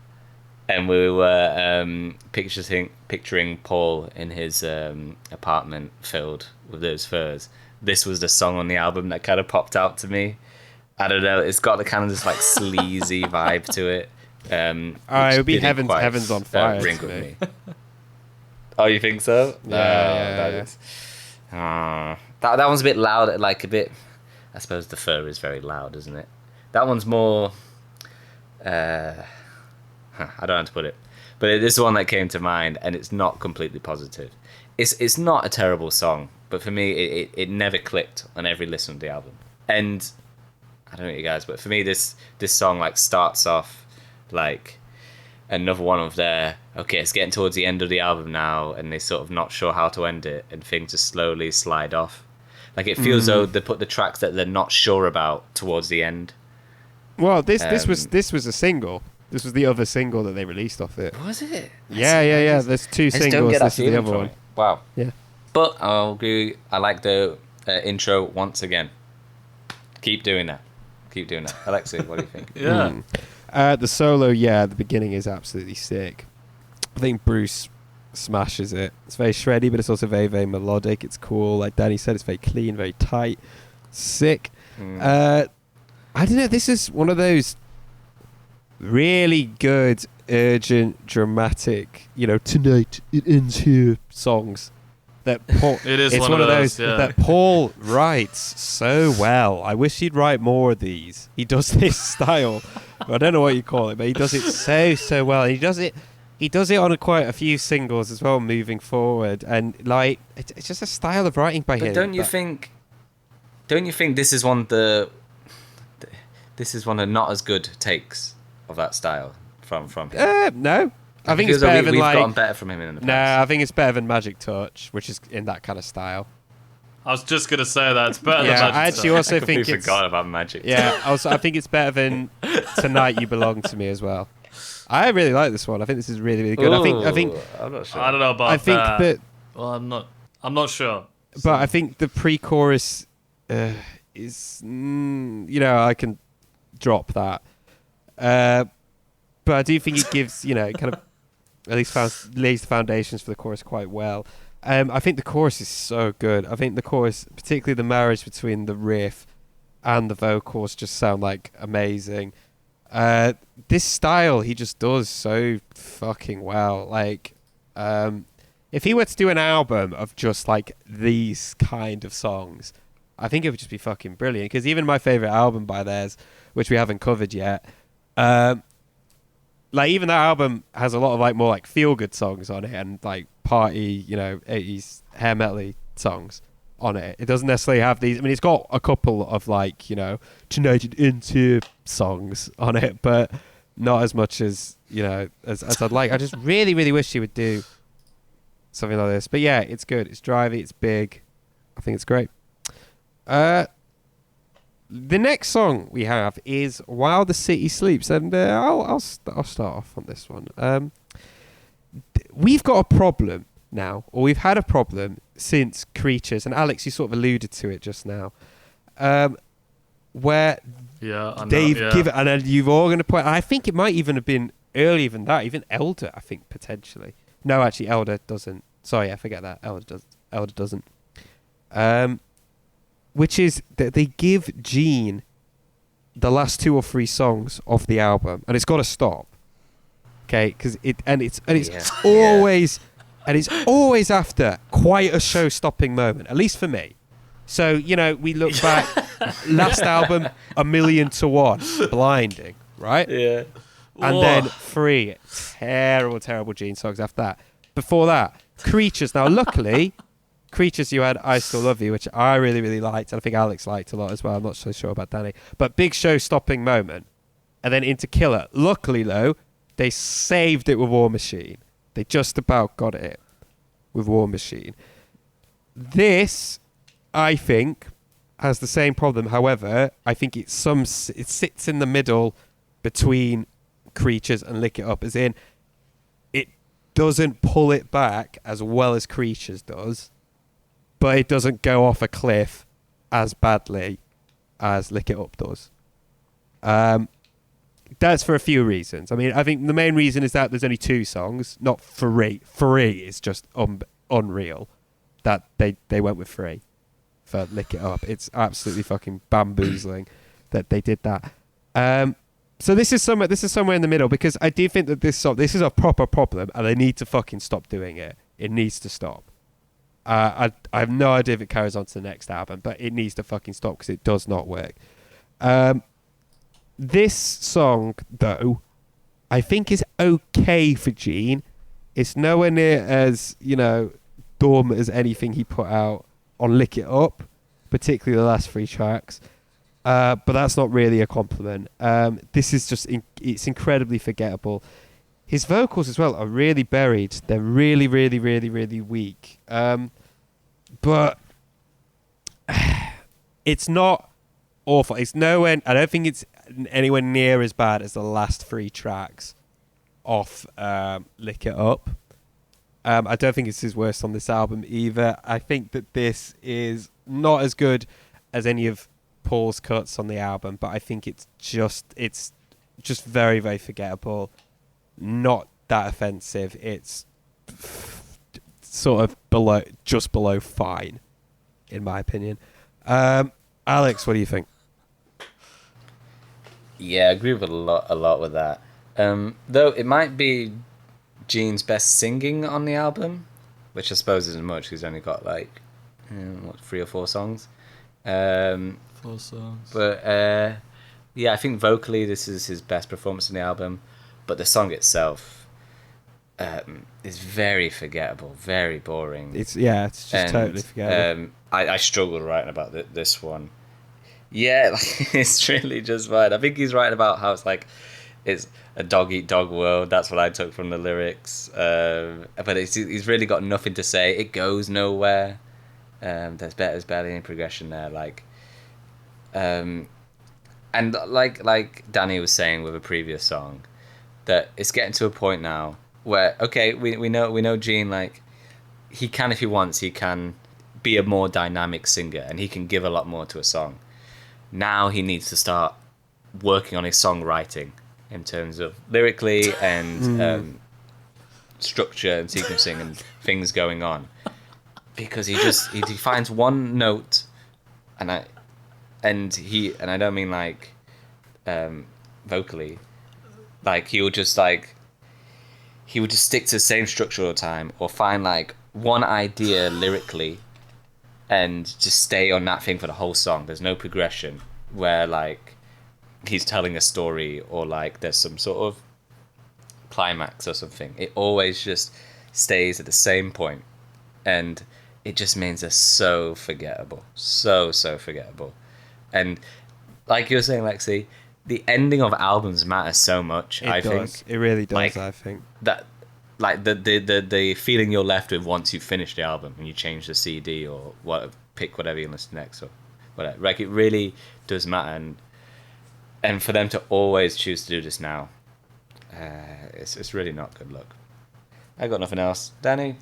and we were picturing Paul in his apartment filled with those furs, this was the song on the album that kind of popped out to me. I don't know, it's got the kind of this like sleazy vibe to it. It would be Heaven's on Fire ring to with me. Oh, you think so? Yeah. That one's a bit loud, like a bit. I suppose the fur is very loud, isn't it? That one's more. I don't know how to put it, but this is one that came to mind, and it's not completely positive. It's not a terrible song, but for me, it never clicked on every listen to the album. And I don't know you guys, but for me, this song like starts off like another one of their, okay, it's getting towards the end of the album now, and they're sort of not sure how to end it, and things just slowly slide off. Like it feels though they put the tracks that they're not sure about towards the end. Well, this was a single. This was the other single that they released off it. Was it? Yeah. There's two singles. This is the other one. Wow. Yeah. But I'll agree. I like the intro once again. Keep doing that. Alexei, what do you think? Yeah. The solo, the beginning is absolutely sick. I think Bruce smashes it. It's very shreddy, but it's also very, very melodic. It's cool. Like Danny said, it's very clean, very tight, sick. I don't know. This is one of those really good, urgent, dramatic, tonight it ends here songs that Paul. It's one of those that Paul writes so well. I wish he'd write more of these. He does this style. I don't know what you call it, but he does it so well. And he does it on quite a few singles as well, moving forward, and like it's just a style of writing by him. But don't you think this is one of the not as good takes of that style from him? No. I think it's better than we've like. gotten better from him in the past. Nah, I think it's better than Magic Touch, which is in that kind of style. I was just gonna say that it's better than Yeah, Magic I actually Touch. also I think completely it's. forgot about Magic. Yeah, also I think it's better than Tonight You Belong to Me as well. I really like this one. I think this is really, really good. I think I'm not sure. I don't know about I think that. that, Well, I'm not sure. but I think the pre-chorus is, I can drop that. But I do think it gives, kind of at least lays the foundations for the chorus quite well. I think the chorus is so good. I think the chorus, particularly the marriage between the riff and the vocals, just sound like amazing. This style he just does so fucking well. Like, if he were to do an album of just like these kind of songs, I think it would just be fucking brilliant. Because even my favorite album by theirs, which we haven't covered yet, like even that album has a lot of like more like feel good songs on it and like party, 80s hair metal songs on it. It doesn't necessarily have these. I mean, it's got a couple of like, tonight it into songs on it, but not as much as, as I'd like. I just really, really wish he would do something like this. But yeah, it's good. It's drivey. It's big. I think it's great. The next song we have is While the City Sleeps, and I'll start off on this one. We've got a problem now, or we've had a problem since Creatures, and Alex, you sort of alluded to it just now. where Yeah, I know. they've yeah. given, and then you've all going to point. I think it might even have been earlier than that, even Elder. I think potentially. No, actually, Elder doesn't. Sorry, I forget that Elder does. Elder doesn't. Which is that they give Gene the last 2 or 3 songs of the album, and it's got to stop. Okay, because it's always after quite a show-stopping moment, at least for me. So, we look back, last album, 1,000,000 to 1, blinding, right? Yeah. And then 3 terrible Gene songs after that. Before that, Creatures. Now, luckily, Creatures, you had I Still Love You, which I really, really liked, and I think Alex liked a lot as well. I'm not so sure about Danny. But big show-stopping moment. And then into Killer. Luckily, though, they saved it with War Machine. They just about got it with War Machine. This, I think, has the same problem. However, I think it sits in the middle between Creatures and Lick It Up, as in it doesn't pull it back as well as Creatures does, but it doesn't go off a cliff as badly as Lick It Up does. That's for a few reasons. I mean, I think the main reason is that there's only 2 songs, not 3. 3 is just unreal that they went with 3 for Lick It Up. It's absolutely fucking bamboozling that they did that. So this is somewhere in the middle, because I do think that this is a proper problem, and they need to fucking stop doing it. It needs to stop. I have no idea if it carries on to the next album, but it needs to fucking stop because it does not work. This song, though, I think is okay for Gene. It's nowhere near as, dumb as anything he put out on Lick It Up, particularly the last 3 tracks. But that's not really a compliment. This is just, it's incredibly forgettable. His vocals as well are really buried. They're really, really, really, really weak. But it's not awful. It's nowhere, I don't think it's anywhere near as bad as the last 3 tracks off Lick It Up. I don't think it's his worst on this album either. I think that this is not as good as any of Paul's cuts on the album, but I think it's just very, very forgettable. Not that offensive. It's sort of just below fine, in my opinion. Alex, what do you think? Yeah, I agree with a lot with that. Though it might be Gene's best singing on the album, which I suppose isn't much. He's only got 3 or 4 songs. 4 songs. But yeah, I think vocally this is his best performance on the album. But the song itself is very forgettable, very boring. It's just totally forgettable. I struggled writing about this one. Yeah, it's really just fine. I think he's writing about how it's a dog-eat-dog world. That's what I took from the lyrics. But he's really got nothing to say. It goes nowhere. There's barely any progression there. And like Danny was saying with a previous song, that it's getting to a point now where, okay, we know Gene, he can, if he wants, he can be a more dynamic singer, and he can give a lot more to a song. Now he needs to start working on his songwriting in terms of lyrically and structure and sequencing and things going on, because he finds one note, and I don't mean vocally, he would just stick to the same structure all the time, or find one idea lyrically and just stay on that thing for the whole song. There's no progression where he's telling a story, or there's some sort of climax or something. It always just stays at the same point, and it just means they're so forgettable, so forgettable. And like you were saying, Alexei, the ending of albums matters so much. I think it really does. I think that the feeling you're left with once you finish the album and you change the CD or pick whatever you listen to next or whatever. It really does matter, and for them to always choose to do this now, it's really not good luck. I got nothing else. Danny?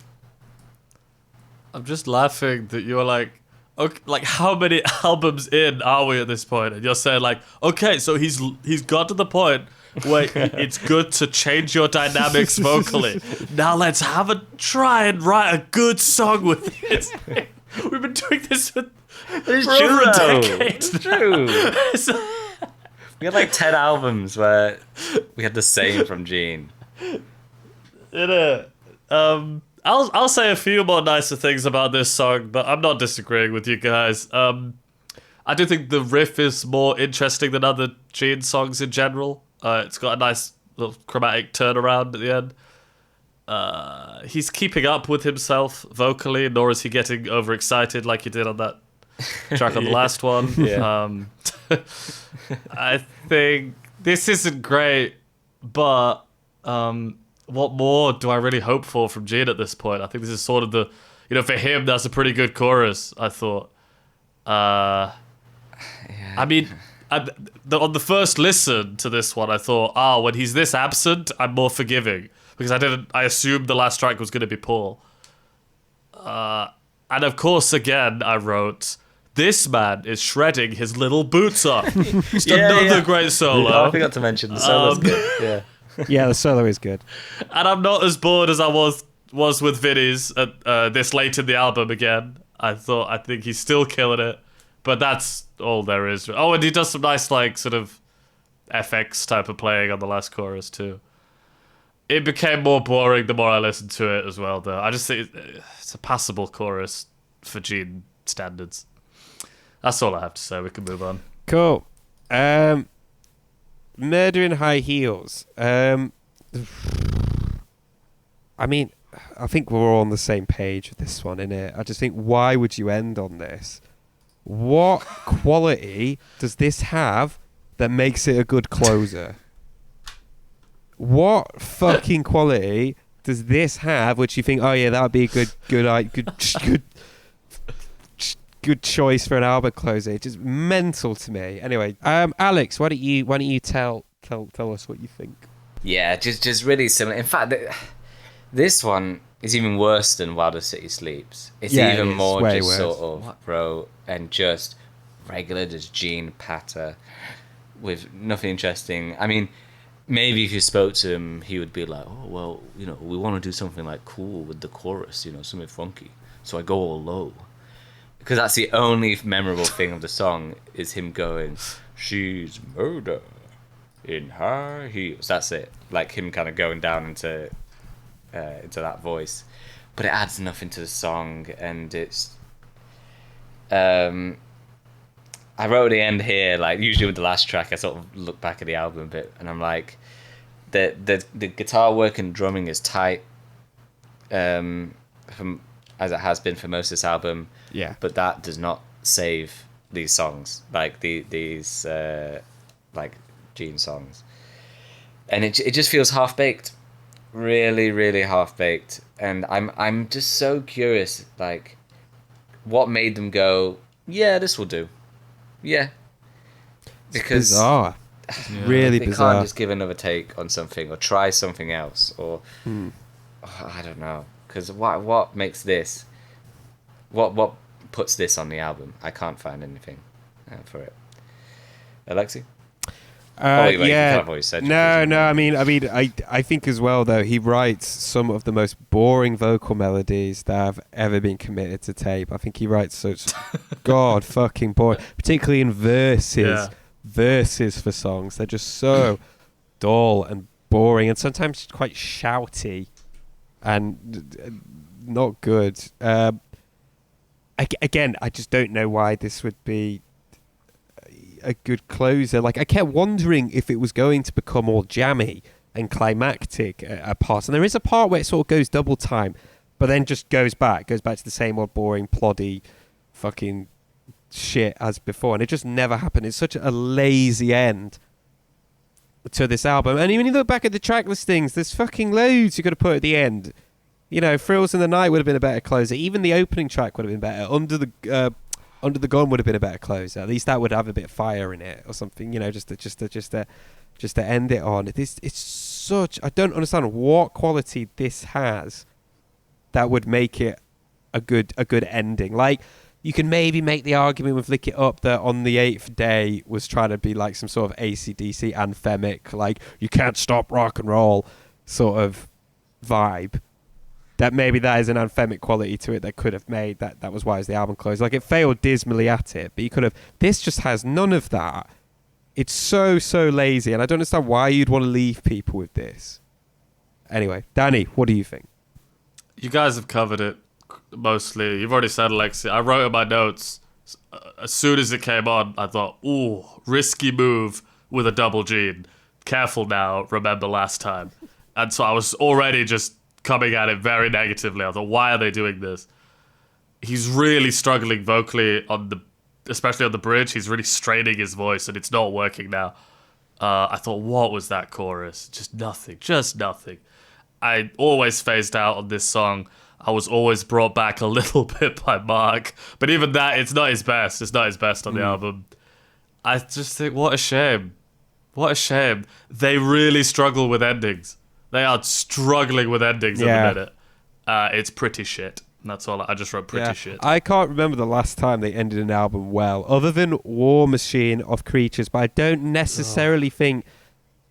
I'm just laughing that you're like, okay, like how many albums in are we at this point? And you're saying like, okay, so he's got to the point where it's good to change your dynamics vocally. Now let's try and write a good song with it. We've been doing this for over a decade. It's true. We had like 10 albums where we had the same from Gene. I'll say a few more nicer things about this song, but I'm not disagreeing with you guys. I do think the riff is more interesting than other Gene songs in general. It's got a nice little chromatic turnaround at the end. He's keeping up with himself vocally, nor is he getting overexcited like he did on that track on the last one. Yeah. I think this isn't great, but what more do I really hope for from Gene at this point? I think this is sort of for him, that's a pretty good chorus, I thought. I mean, on the first listen to this one, I thought, when he's this absent, I'm more forgiving. Because I assumed the last track was going to be Paul. And of course, again, I wrote, this man is shredding his little boots off. Another great solo. Oh, I forgot to mention the solo's good. Yeah. Yeah, the solo is good. And I'm not as bored as I was with Vinny's this late in the album again. I think he's still killing it. But that's all there is. Oh, and he does some nice, like, sort of FX type of playing on the last chorus, too. It became more boring the more I listened to it as well, though. I just think it's a passable chorus for Gene standards. That's all I have to say. We can move on. Cool. Murder in High Heels. I mean, I think we're all on the same page with this one, innit? I just think, why would you end on this? What quality does this have that makes it a good closer? What fucking quality does this have, which you think, oh yeah, that would be a good choice for an album closer? It's just mental to me. Anyway, Alex, why don't you tell us what you think? Yeah, just really similar. In fact, this one is even worse than Wilder City Sleeps. It's even more just worse. Sort of bro and just regular, just Gene patter with nothing interesting. I mean, maybe if you spoke to him, he would be like, oh, well, we want to do something like cool with the chorus, something funky. So I go all low. Because that's the only memorable thing of the song is him going, she's murder in high heels. That's it. Like him kind of going down into that voice. But it adds nothing to the song, and it's... I wrote at the end here, like usually with the last track, I sort of look back at the album a bit, and I'm like, the guitar work and drumming is tight, as it has been for most of this album. Yeah. But that does not save these songs, like these like Gene songs, and it just feels half baked, really, really half baked. And I'm just so curious, like, what made them go, yeah, this will do. Yeah, because bizarre. Really they bizarre. can't just give another take on something or try something else, or I don't know, because what makes this, what puts this on the album? I can't find anything for it. Alexei? Yeah. No. I mean, I think as well, though, he writes some of the most boring vocal melodies that have ever been committed to tape. I think he writes such god fucking boring, particularly in verses. Yeah. Verses for songs, they're just so dull and boring, and sometimes quite shouty and not good. Again, I just don't know why this would be a good closer. Like, I kept wondering if it was going to become all jammy and climactic at parts, and there is a part where it sort of goes double time, but then just goes back to the same old boring, ploddy, fucking shit as before, and it just never happened. It's such a lazy end to this album. And when you look back at the track listings, there's fucking loads you got to put at the end. Thrills in the Night would have been a better closer. Even the opening track would have been better. Under the Gun would have been a better closer. At least that would have a bit of fire in it or something. Just to end it on. It's such. I don't understand what quality this has that would make it a good ending. Like, you can maybe make the argument with Lick It Up that on the 8th day was trying to be like some sort of AC/DC anthemic, like you can't stop rock and roll sort of vibe. That maybe that is an anthemic quality to it that could have made that was why it's the album closed. Like it failed dismally at it, but you could have. This just has none of that. It's so lazy, and I don't understand why you'd want to leave people with this. Anyway, Danny, what do you think? You guys have covered it mostly. You've already said Alexei. I wrote in my notes, as soon as it came on, I thought, ooh, risky move with a double gene. Careful now, remember last time. And so I was already just coming at it very negatively. I thought, why are they doing this? He's really struggling vocally especially on the bridge. He's really straining his voice, and it's not working now. I thought, what was that chorus? Just nothing. I always phased out on this song. I was always brought back a little bit by Mark. But even that, it's not his best. It's not his best on the album. I just think, what a shame. What a shame. They really struggle with endings. They are struggling with endings at the minute. It's pretty shit. That's all. I just wrote pretty shit. I can't remember the last time they ended an album well, other than War Machine of Creatures, but I don't necessarily think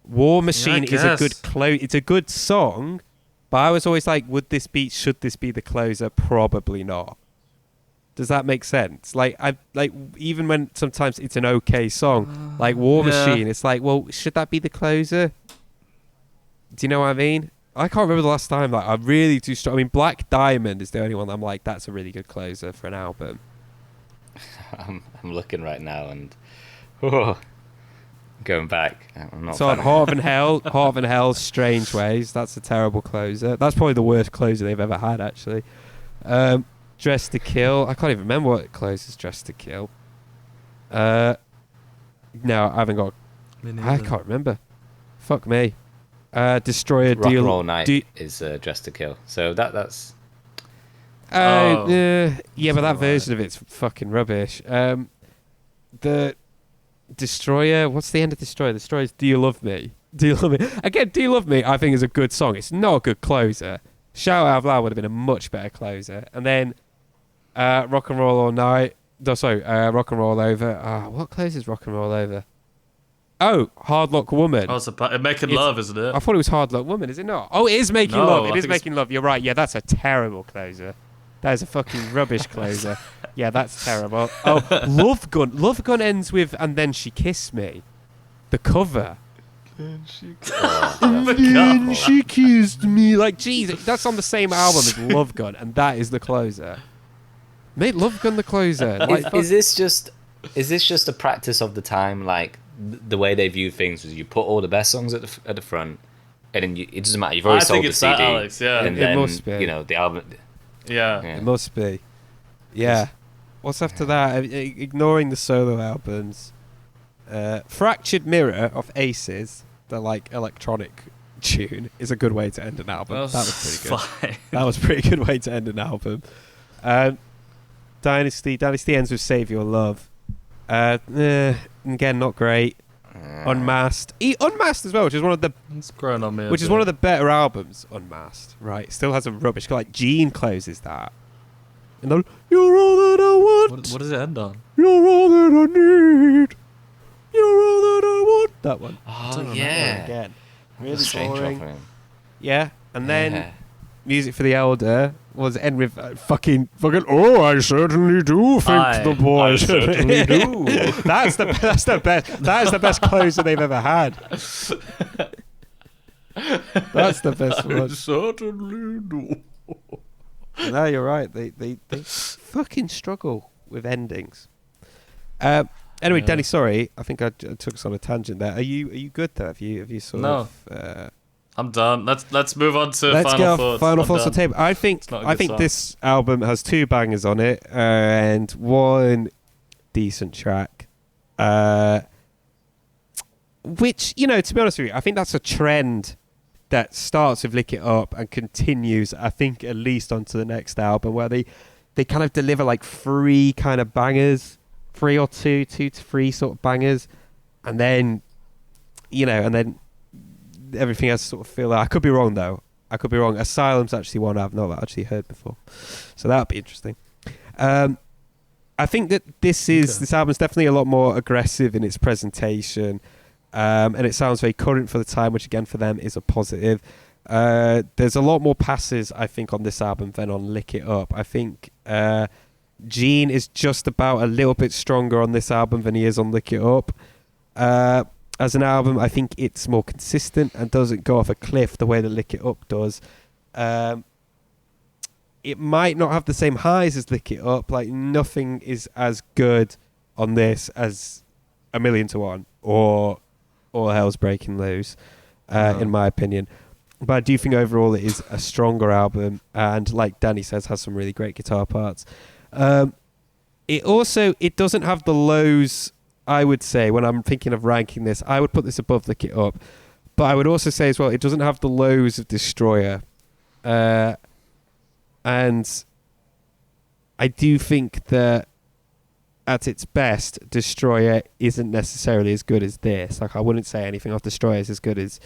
War Machine is a good it's a good song, but I was always like, should this be the closer? Probably not. Does that make sense? Like even when sometimes it's an okay song, like War Machine, it's like, well, should that be the closer? Do you know what I mean? I can't remember the last time. Like I really do. I mean, Black Diamond is the only one I'm like, that's a really good closer for an album. I'm looking right now and going back. I'm not. So on Heart of Hell, Strange Ways. That's a terrible closer. That's probably the worst closer they've ever had, actually. Dress to Kill. I can't even remember what closes Dress to Kill. No, I haven't got. I can't remember. Fuck me. Destroyer Rock Deal. and Roll Night is Dress to Kill. So that's. Yeah, but that version of it's fucking rubbish. The Destroyer. What's the end of Destroyer? Destroyer's Do You Love Me? Do You Love Me? Again, Do You Love Me? I think is a good song. It's not a good closer. Shout Out Loud would have been a much better closer. And then Rock and Roll All Night. No, sorry, Rock and Roll Over. What closes Rock and Roll Over? Oh, Hard Luck Woman. Oh, it's Making Love, isn't it? I thought it was Hard Luck Woman, is it not? Oh, it is Making Love. It is Making Love. You're right. Yeah, that's a terrible closer. That is a fucking rubbish closer. Yeah, that's terrible. Oh, Love Gun. Love Gun ends with And Then She Kissed Me. The cover. And then she kissed me. Like, geez, that's on the same album as Love Gun, and that is the closer. Mate, Love Gun the closer. Like, is this just a practice of the time? Like the way they view things was you put all the best songs at the front, and then it doesn't matter. You've already sold the CD. Alex, yeah. And It must be. The album. Yeah. It must be. Yeah. What's after that? Ignoring the solo albums. Fractured Mirror of Aces, the like electronic tune, is a good way to end an album. That was pretty good. Fine. That was a pretty good way to end an album. Dynasty ends with Save Your Love. Again, not great. Unmasked. Unmasked as well, which is one of the It's growing on me. which is one of the better albums. Unmasked, right? It still has a rubbish. Like Gene closes that. And then, you're all that I want. What does it end on? You're all that I need. You're all that I want. That one. Oh yeah. Again. Really Strange boring. one for him. Yeah, and then Music for the Elder was end with fucking. Oh, I certainly do think the boys certainly do. That's the best. That is the best closer they've ever had. That's the best one. I certainly do. No, you're right. They fucking struggle with endings. Anyway, Danny, sorry, I think I took us on a tangent there. Are you good though? Have you sort of? I'm done. Let's move on to Let's final get thoughts. Final thoughts on tape. I think song. this album has 2 bangers on it and 1 decent track. Which, to be honest with you, I think that's a trend that starts with Lick It Up and continues, I think, at least onto the next album, where they kind of deliver like 3 kind of bangers, 3 or 2 to 3 sort of bangers, and then everything else sort of feel. I could be wrong though. Asylum's actually one I've not actually heard before, so that'll be interesting. I think that this album's definitely a lot more aggressive in its presentation, and it sounds very current for the time, which again for them is a positive. There's a lot more passes, I think, on this album than on Lick It Up. I think Gene is just about a little bit stronger on this album than he is on Lick It Up. As an album, I think it's more consistent and doesn't go off a cliff the way that Lick It Up does. It might not have the same highs as Lick It Up. Like, nothing is as good on this as A Million to One or All Hell's Breaking Loose, in my opinion. But I do think overall it is a stronger album, and like Danny says, has some really great guitar parts. It doesn't have the lows, I would say, when I'm thinking of ranking this. I would put this above Lick It Up. But I would also say as well, it doesn't have the lows of Destroyer. And I do think that at its best, Destroyer isn't necessarily as good as this. Like, I wouldn't say anything off Destroyer is as good as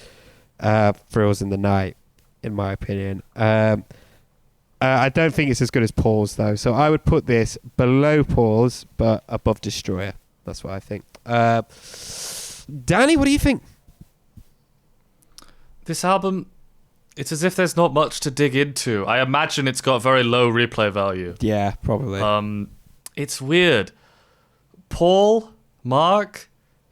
Thrills in the Night, in my opinion. I don't think it's as good as Paul's, though. So I would put this below Paul's, but above Destroyer. That's what I think. Danny, what do you think? This album, it's as if there's not much to dig into. I imagine it's got very low replay value. Yeah, probably. It's weird. Paul, Mark,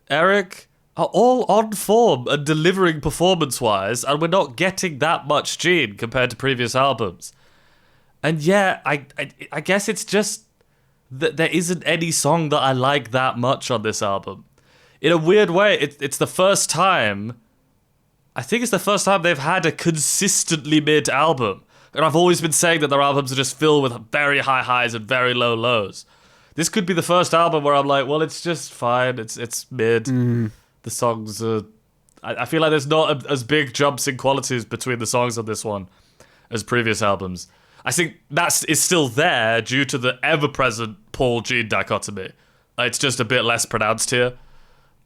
Eric are all on form and delivering performance-wise, and we're not getting that much Gene compared to previous albums. And yeah, I guess it's just that there isn't any song that I like that much on this album. In a weird way, it's the first time... I think it's the first time they've had a consistently mid album. And I've always been saying that their albums are just filled with very high highs and very low lows. This could be the first album where I'm like, well, it's just fine. It's mid. The songs are... I feel like there's not as big jumps in qualities between the songs on this one as previous albums. I think that is still there due to the ever-present Paul-Gene dichotomy. It's just a bit less pronounced here.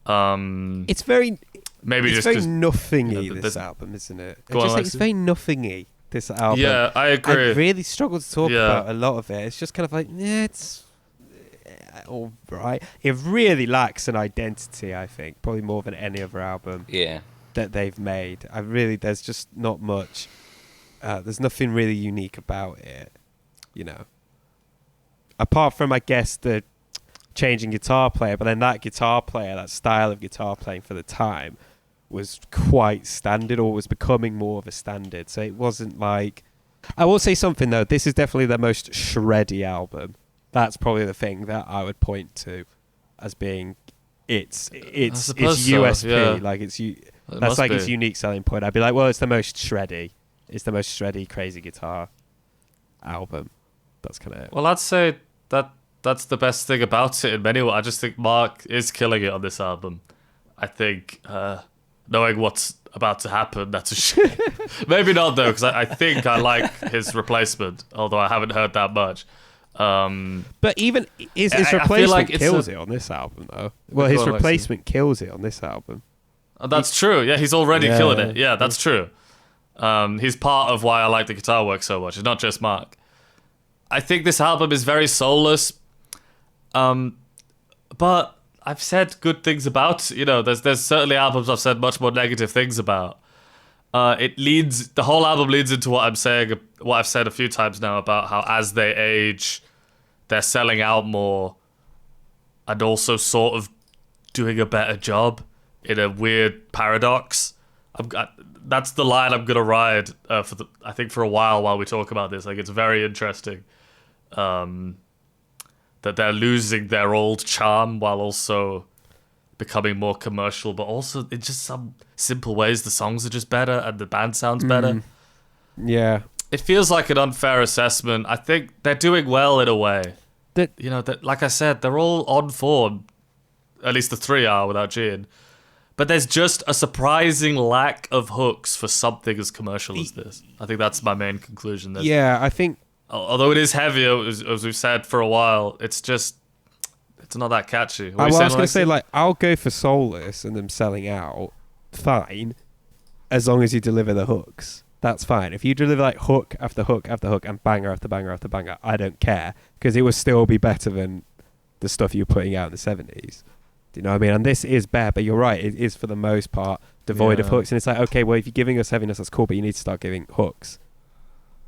It's very... Maybe it's just very 'cause, nothingy, this album, isn't it? Go on, It's very nothingy, this album. Yeah, I agree. I really struggle to talk about a lot of it. It's just kind of like, yeah, it's all right. It really lacks an identity, I think, probably more than any other album that they've made. There's just not much. There's nothing really unique about it, you know. Apart from, I guess, the changing guitar player, but then that guitar player, that style of guitar playing for the time, was quite standard, or was becoming more of a standard. So it wasn't like... I will say something, though. This is definitely their most shreddy album. That's probably the thing that I would point to as being its USP. So, yeah. Like that's like its unique selling point. I'd be like, well, it's the most shreddy. It's the most shreddy, crazy guitar album. That's kind of it. Well, I'd say that's the best thing about it in many ways. I just think Mark is killing it on this album. I think knowing what's about to happen, that's a shame. Maybe not, though, because I think I like his replacement, although I haven't heard that much. But even his replacement kills it on this album, though. Well, his replacement kills it on this album. That's true. Yeah, he's already killing it. Yeah, that's true. He's part of why I like the guitar work so much. It's not just Mark. I think this album is very soulless. But I've said good things about, there's certainly albums I've said much more negative things about. The whole album leads into what I'm saying, what I've said a few times now about how as they age, they're selling out more and also sort of doing a better job in a weird paradox. That's the line I'm gonna ride for a while we talk about this. Like, it's very interesting that they're losing their old charm while also becoming more commercial, but also in just some simple ways the songs are just better and the band sounds better. Yeah. It feels like an unfair assessment. I think they're doing well in a way. Like I said, they're all on form. At least the three are without Gene. But there's just a surprising lack of hooks for something as commercial as this. I think that's my main conclusion. I think... Although it is heavier, as we've said for a while, it's not that catchy. I was going to say, I'll go for Soulless and them selling out, fine, as long as you deliver the hooks. That's fine. If you deliver hook after hook after hook and banger after banger after banger, I don't care, because it will still be better than the stuff you were putting out in the 70s. Do you know what I mean? And this is better, but you're right, it is for the most part devoid of Yeah. hooks. And it's like, okay, well, if you're giving us heaviness, that's cool, but you need to start giving hooks.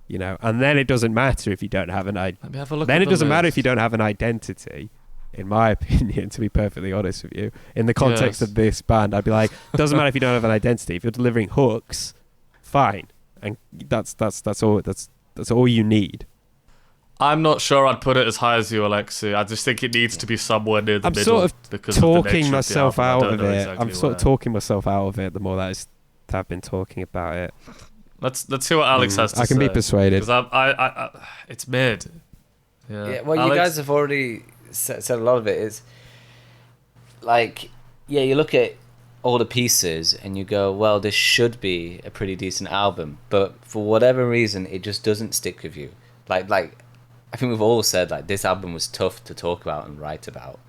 You know, and then it doesn't matter if you don't have Let me have a look then at it the doesn't matter list. if you don't have an identity, in my opinion, to be perfectly honest with you. In the context Yes. of this band, I'd be like, doesn't matter if you don't have an identity. If you're delivering hooks, fine. And that's all you need. I'm not sure I'd put it as high as you, Alexei. I just think it needs to be somewhere near the I'm middle. sort of because of the nature talking of the myself album. I out don't of know it. exactly I'm sort of where. talking myself out of it the more that I've been talking about it. Let's hear what Alex has to say. I can be persuaded. Because I it's mid. Yeah, well, you Alex? guys have already said a lot of it. It's like, yeah, you look at all the pieces and you go, well, this should be a pretty decent album, but for whatever reason, it just doesn't stick with you. Like I think we've all said, like, this album was tough to talk about and write about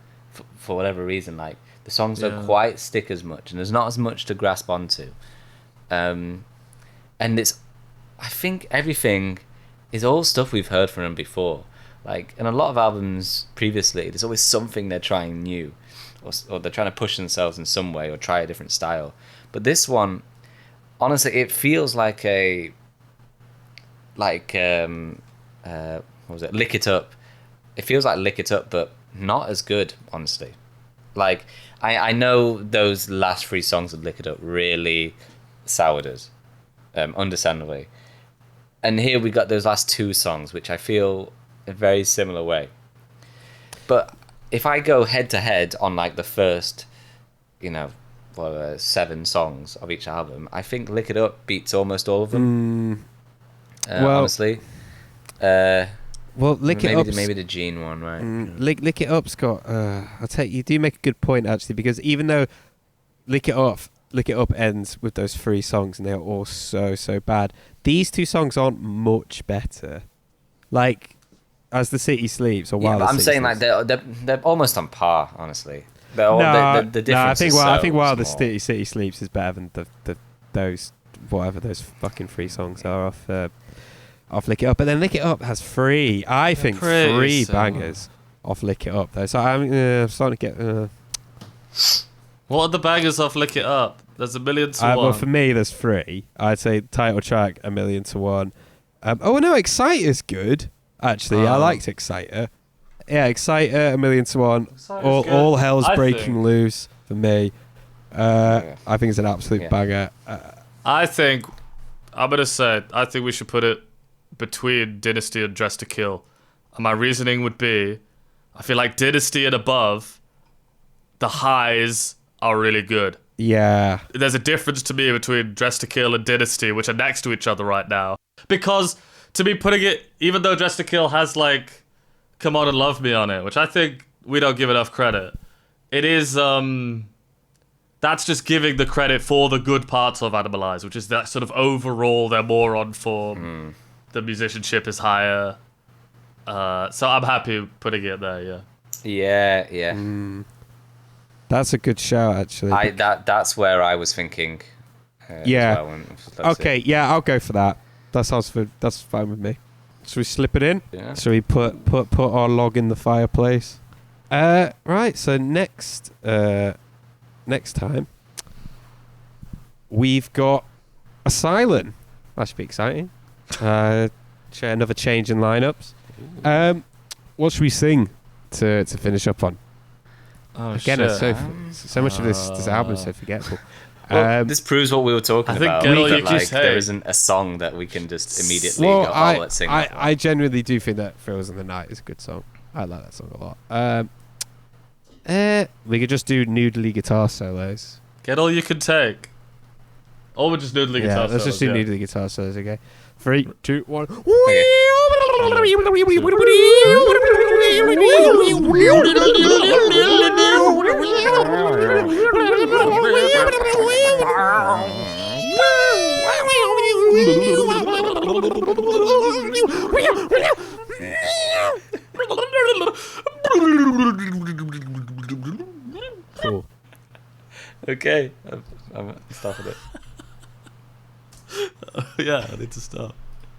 for whatever reason. Like, the songs don't quite stick as much, and there's not as much to grasp onto. And it's, I think everything is all stuff we've heard from them before. Like, in a lot of albums previously, there's always something they're trying new, or they're trying to push themselves in some way, or try a different style. But this one, honestly, it feels like what was it? Lick It Up. It feels like Lick It Up, but not as good, honestly. Like, I know those last 3 songs of Lick It Up really soured us, understandably. And here we got those last 2 songs, which I feel a very similar way. But if I go head to head on like the first, 7 songs of each album, I think Lick It Up beats almost all of them. Honestly. Well, Lick It Up's... Maybe the Gene one, right? Lick It Up's got... I'll tell you do make a good point, actually, because even though Lick It Up ends with those 3 songs and they're all so bad, these 2 songs aren't much better. Like, As the City Sleeps or While the I'm City saying Sleeps. like they're almost on par, honestly. The I difference think is I think While the small. City Sleeps is better than those whatever those fucking 3 songs are off Lick It Up. But then Lick It Up has 3, I think, 3 bangers off Lick It Up though. So I'm starting to get. What are the bangers off Lick It Up? There's a million to one. Well, for me, there's 3. I'd say title track, A Million to One. Exciter's good. Actually, I liked Exciter. Yeah, Exciter, A Million to One. Exciter's good, All hell's I breaking think. loose for me. I think it's an absolute banger. I think we should put it between Dynasty and Dress to Kill. And my reasoning would be, I feel like Dynasty and above, the highs are really good. Yeah. There's a difference to me between Dress to Kill and Dynasty, which are next to each other right now. Because to me, putting it, even though Dress to Kill has like Come On and Love Me on it, which I think we don't give enough credit, it is, that's just giving the credit for the good parts of Animalize, which is that sort of overall they're more on form, the musicianship is higher. So I'm happy putting it there, yeah. Yeah. That's a good shout, actually. That's where I was thinking. Yeah. As well, Okay, yeah, I'll go for that. That's fine with me. Should we slip it in? Yeah. Should we put our log in the fireplace? Right. So next time we've got Asylum. That should be exciting. Another change in lineups. What should we sing to finish up on? Oh, Again, shit. so much of this album is so forgettable. Well, this proves what we were talking I think about. Get All that, You Can like, Say. there isn't a song that we can just immediately Well, go, let's sing that one. I genuinely do think that Thrills in the Night is a good song. I like that song a lot. We could just do noodly guitar solos. Get All You Can Take. Or we're just noodling Yeah, guitar let's just do solos, noodly guitar solos, okay? 3, 2, 1. Cool. Okay, I'm stopping it. yeah, I need to stop.